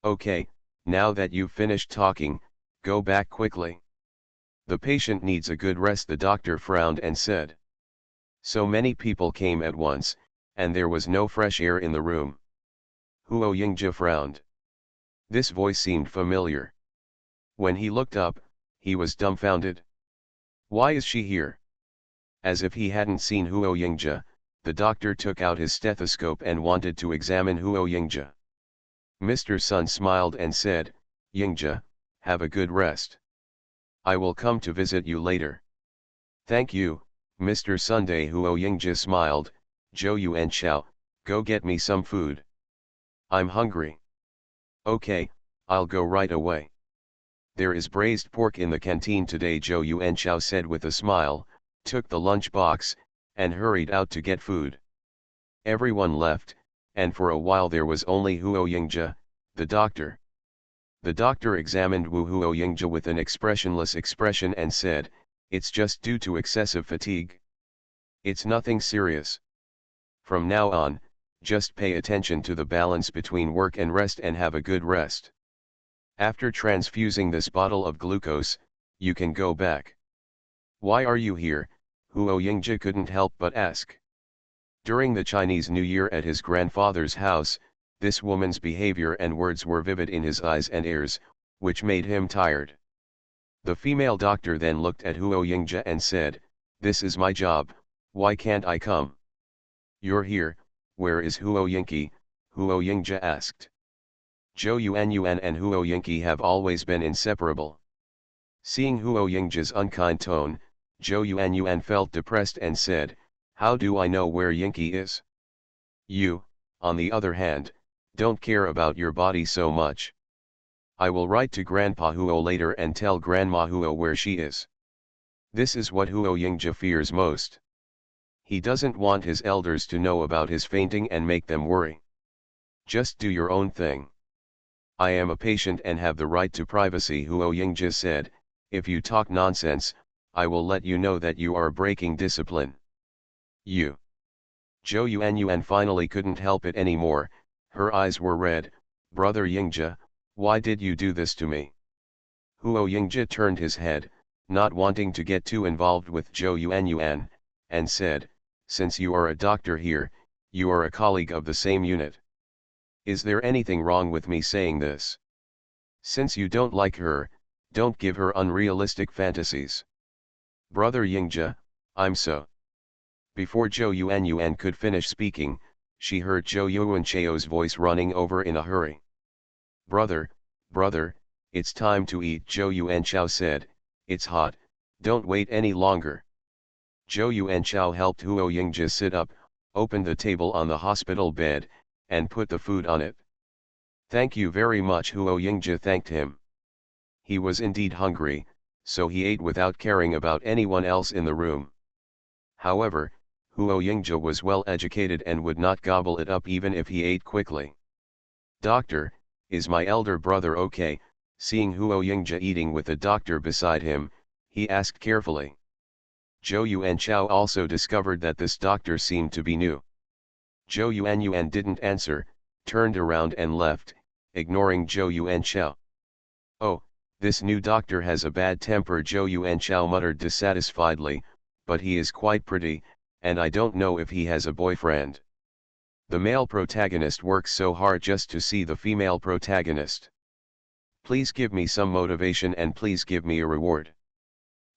Okay, now that you've finished talking, go back quickly. The patient needs a good rest, the doctor frowned and said. So many people came at once, and there was no fresh air in the room. Huo Yingzhe frowned. This voice seemed familiar. When he looked up, he was dumbfounded. Why is she here? As if he hadn't seen Huo Yingzhe, the doctor took out his stethoscope and wanted to examine Huo Yingzhe. Mr. Sun smiled and said, Yingzhe, have a good rest. I will come to visit you later. Thank you, Mr. Sunday. Huo Yingzhe smiled. Zhou Yuanchao, go get me some food. I'm hungry. Okay, I'll go right away. There is braised pork in the canteen today, Zhou Yuanchao said with a smile, took the lunch box, and hurried out to get food. Everyone left, and for a while there was only Huo Yingzhe, the doctor. The doctor examined Huo Yingzhe with an expressionless expression and said, it's just due to excessive fatigue. It's nothing serious. From now on, just pay attention to the balance between work and rest and have a good rest. After transfusing this bottle of glucose, you can go back. Why are you here? Huo Yingzhe couldn't help but ask. During the Chinese New Year at his grandfather's house, this woman's behavior and words were vivid in his eyes and ears, which made him tired. The female doctor then looked at Huo Yingzhe and said, this is my job, why can't I come? You're here, where is Huo Yingqi? Huo Yingzhe asked. Zhou Yuanyuan and Huo Yingqi have always been inseparable. Seeing Huo Yingzhe's unkind tone, Zhou Yuanyuan felt depressed and said, how do I know where Yingqi is? You, on the other hand, don't care about your body so much. I will write to Grandpa Huo later and tell Grandma Huo where she is. This is what Huo Yingzhe fears most. He doesn't want his elders to know about his fainting and make them worry. Just do your own thing. I am a patient and have the right to privacy, Huo Yingzhe said. If you talk nonsense, I will let you know that you are breaking discipline. You. Zhou Yuanyuan finally couldn't help it anymore, her eyes were red. Brother Yingzhe, why did you do this to me? Huo Yingzhe turned his head, not wanting to get too involved with Zhou Yuanyuan, and said, since you are a doctor here, you are a colleague of the same unit. Is there anything wrong with me saying this? Since you don't like her, don't give her unrealistic fantasies. Brother Yingzhe, I'm so. Before Zhou Yuanyuan could finish speaking, she heard Zhou Yuanchao's voice running over in a hurry. Brother, it's time to eat, Zhou Yuanchao said, it's hot, don't wait any longer. Zhou Yuanchao helped Huo Yingzhe sit up, opened the table on the hospital bed, and put the food on it. Thank you very much, Huo Yingzhe thanked him. He was indeed hungry, so he ate without caring about anyone else in the room. However, Huo Yingzhe was well educated and would not gobble it up even if he ate quickly. Doctor, is my elder brother okay? Seeing Huo Yingzhe eating with the doctor beside him, he asked carefully. Zhou Yuanchao also discovered that this doctor seemed to be new. Zhou Yuanyuan didn't answer, turned around and left, ignoring Zhou Yuanchao. Oh, this new doctor has a bad temper, Zhou Yuanchao muttered dissatisfiedly, but he is quite pretty, and I don't know if he has a boyfriend. The male protagonist works so hard just to see the female protagonist. Please give me some motivation and please give me a reward.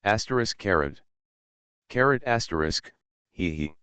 Asterisk carrot. Carrot asterisk, hee hee.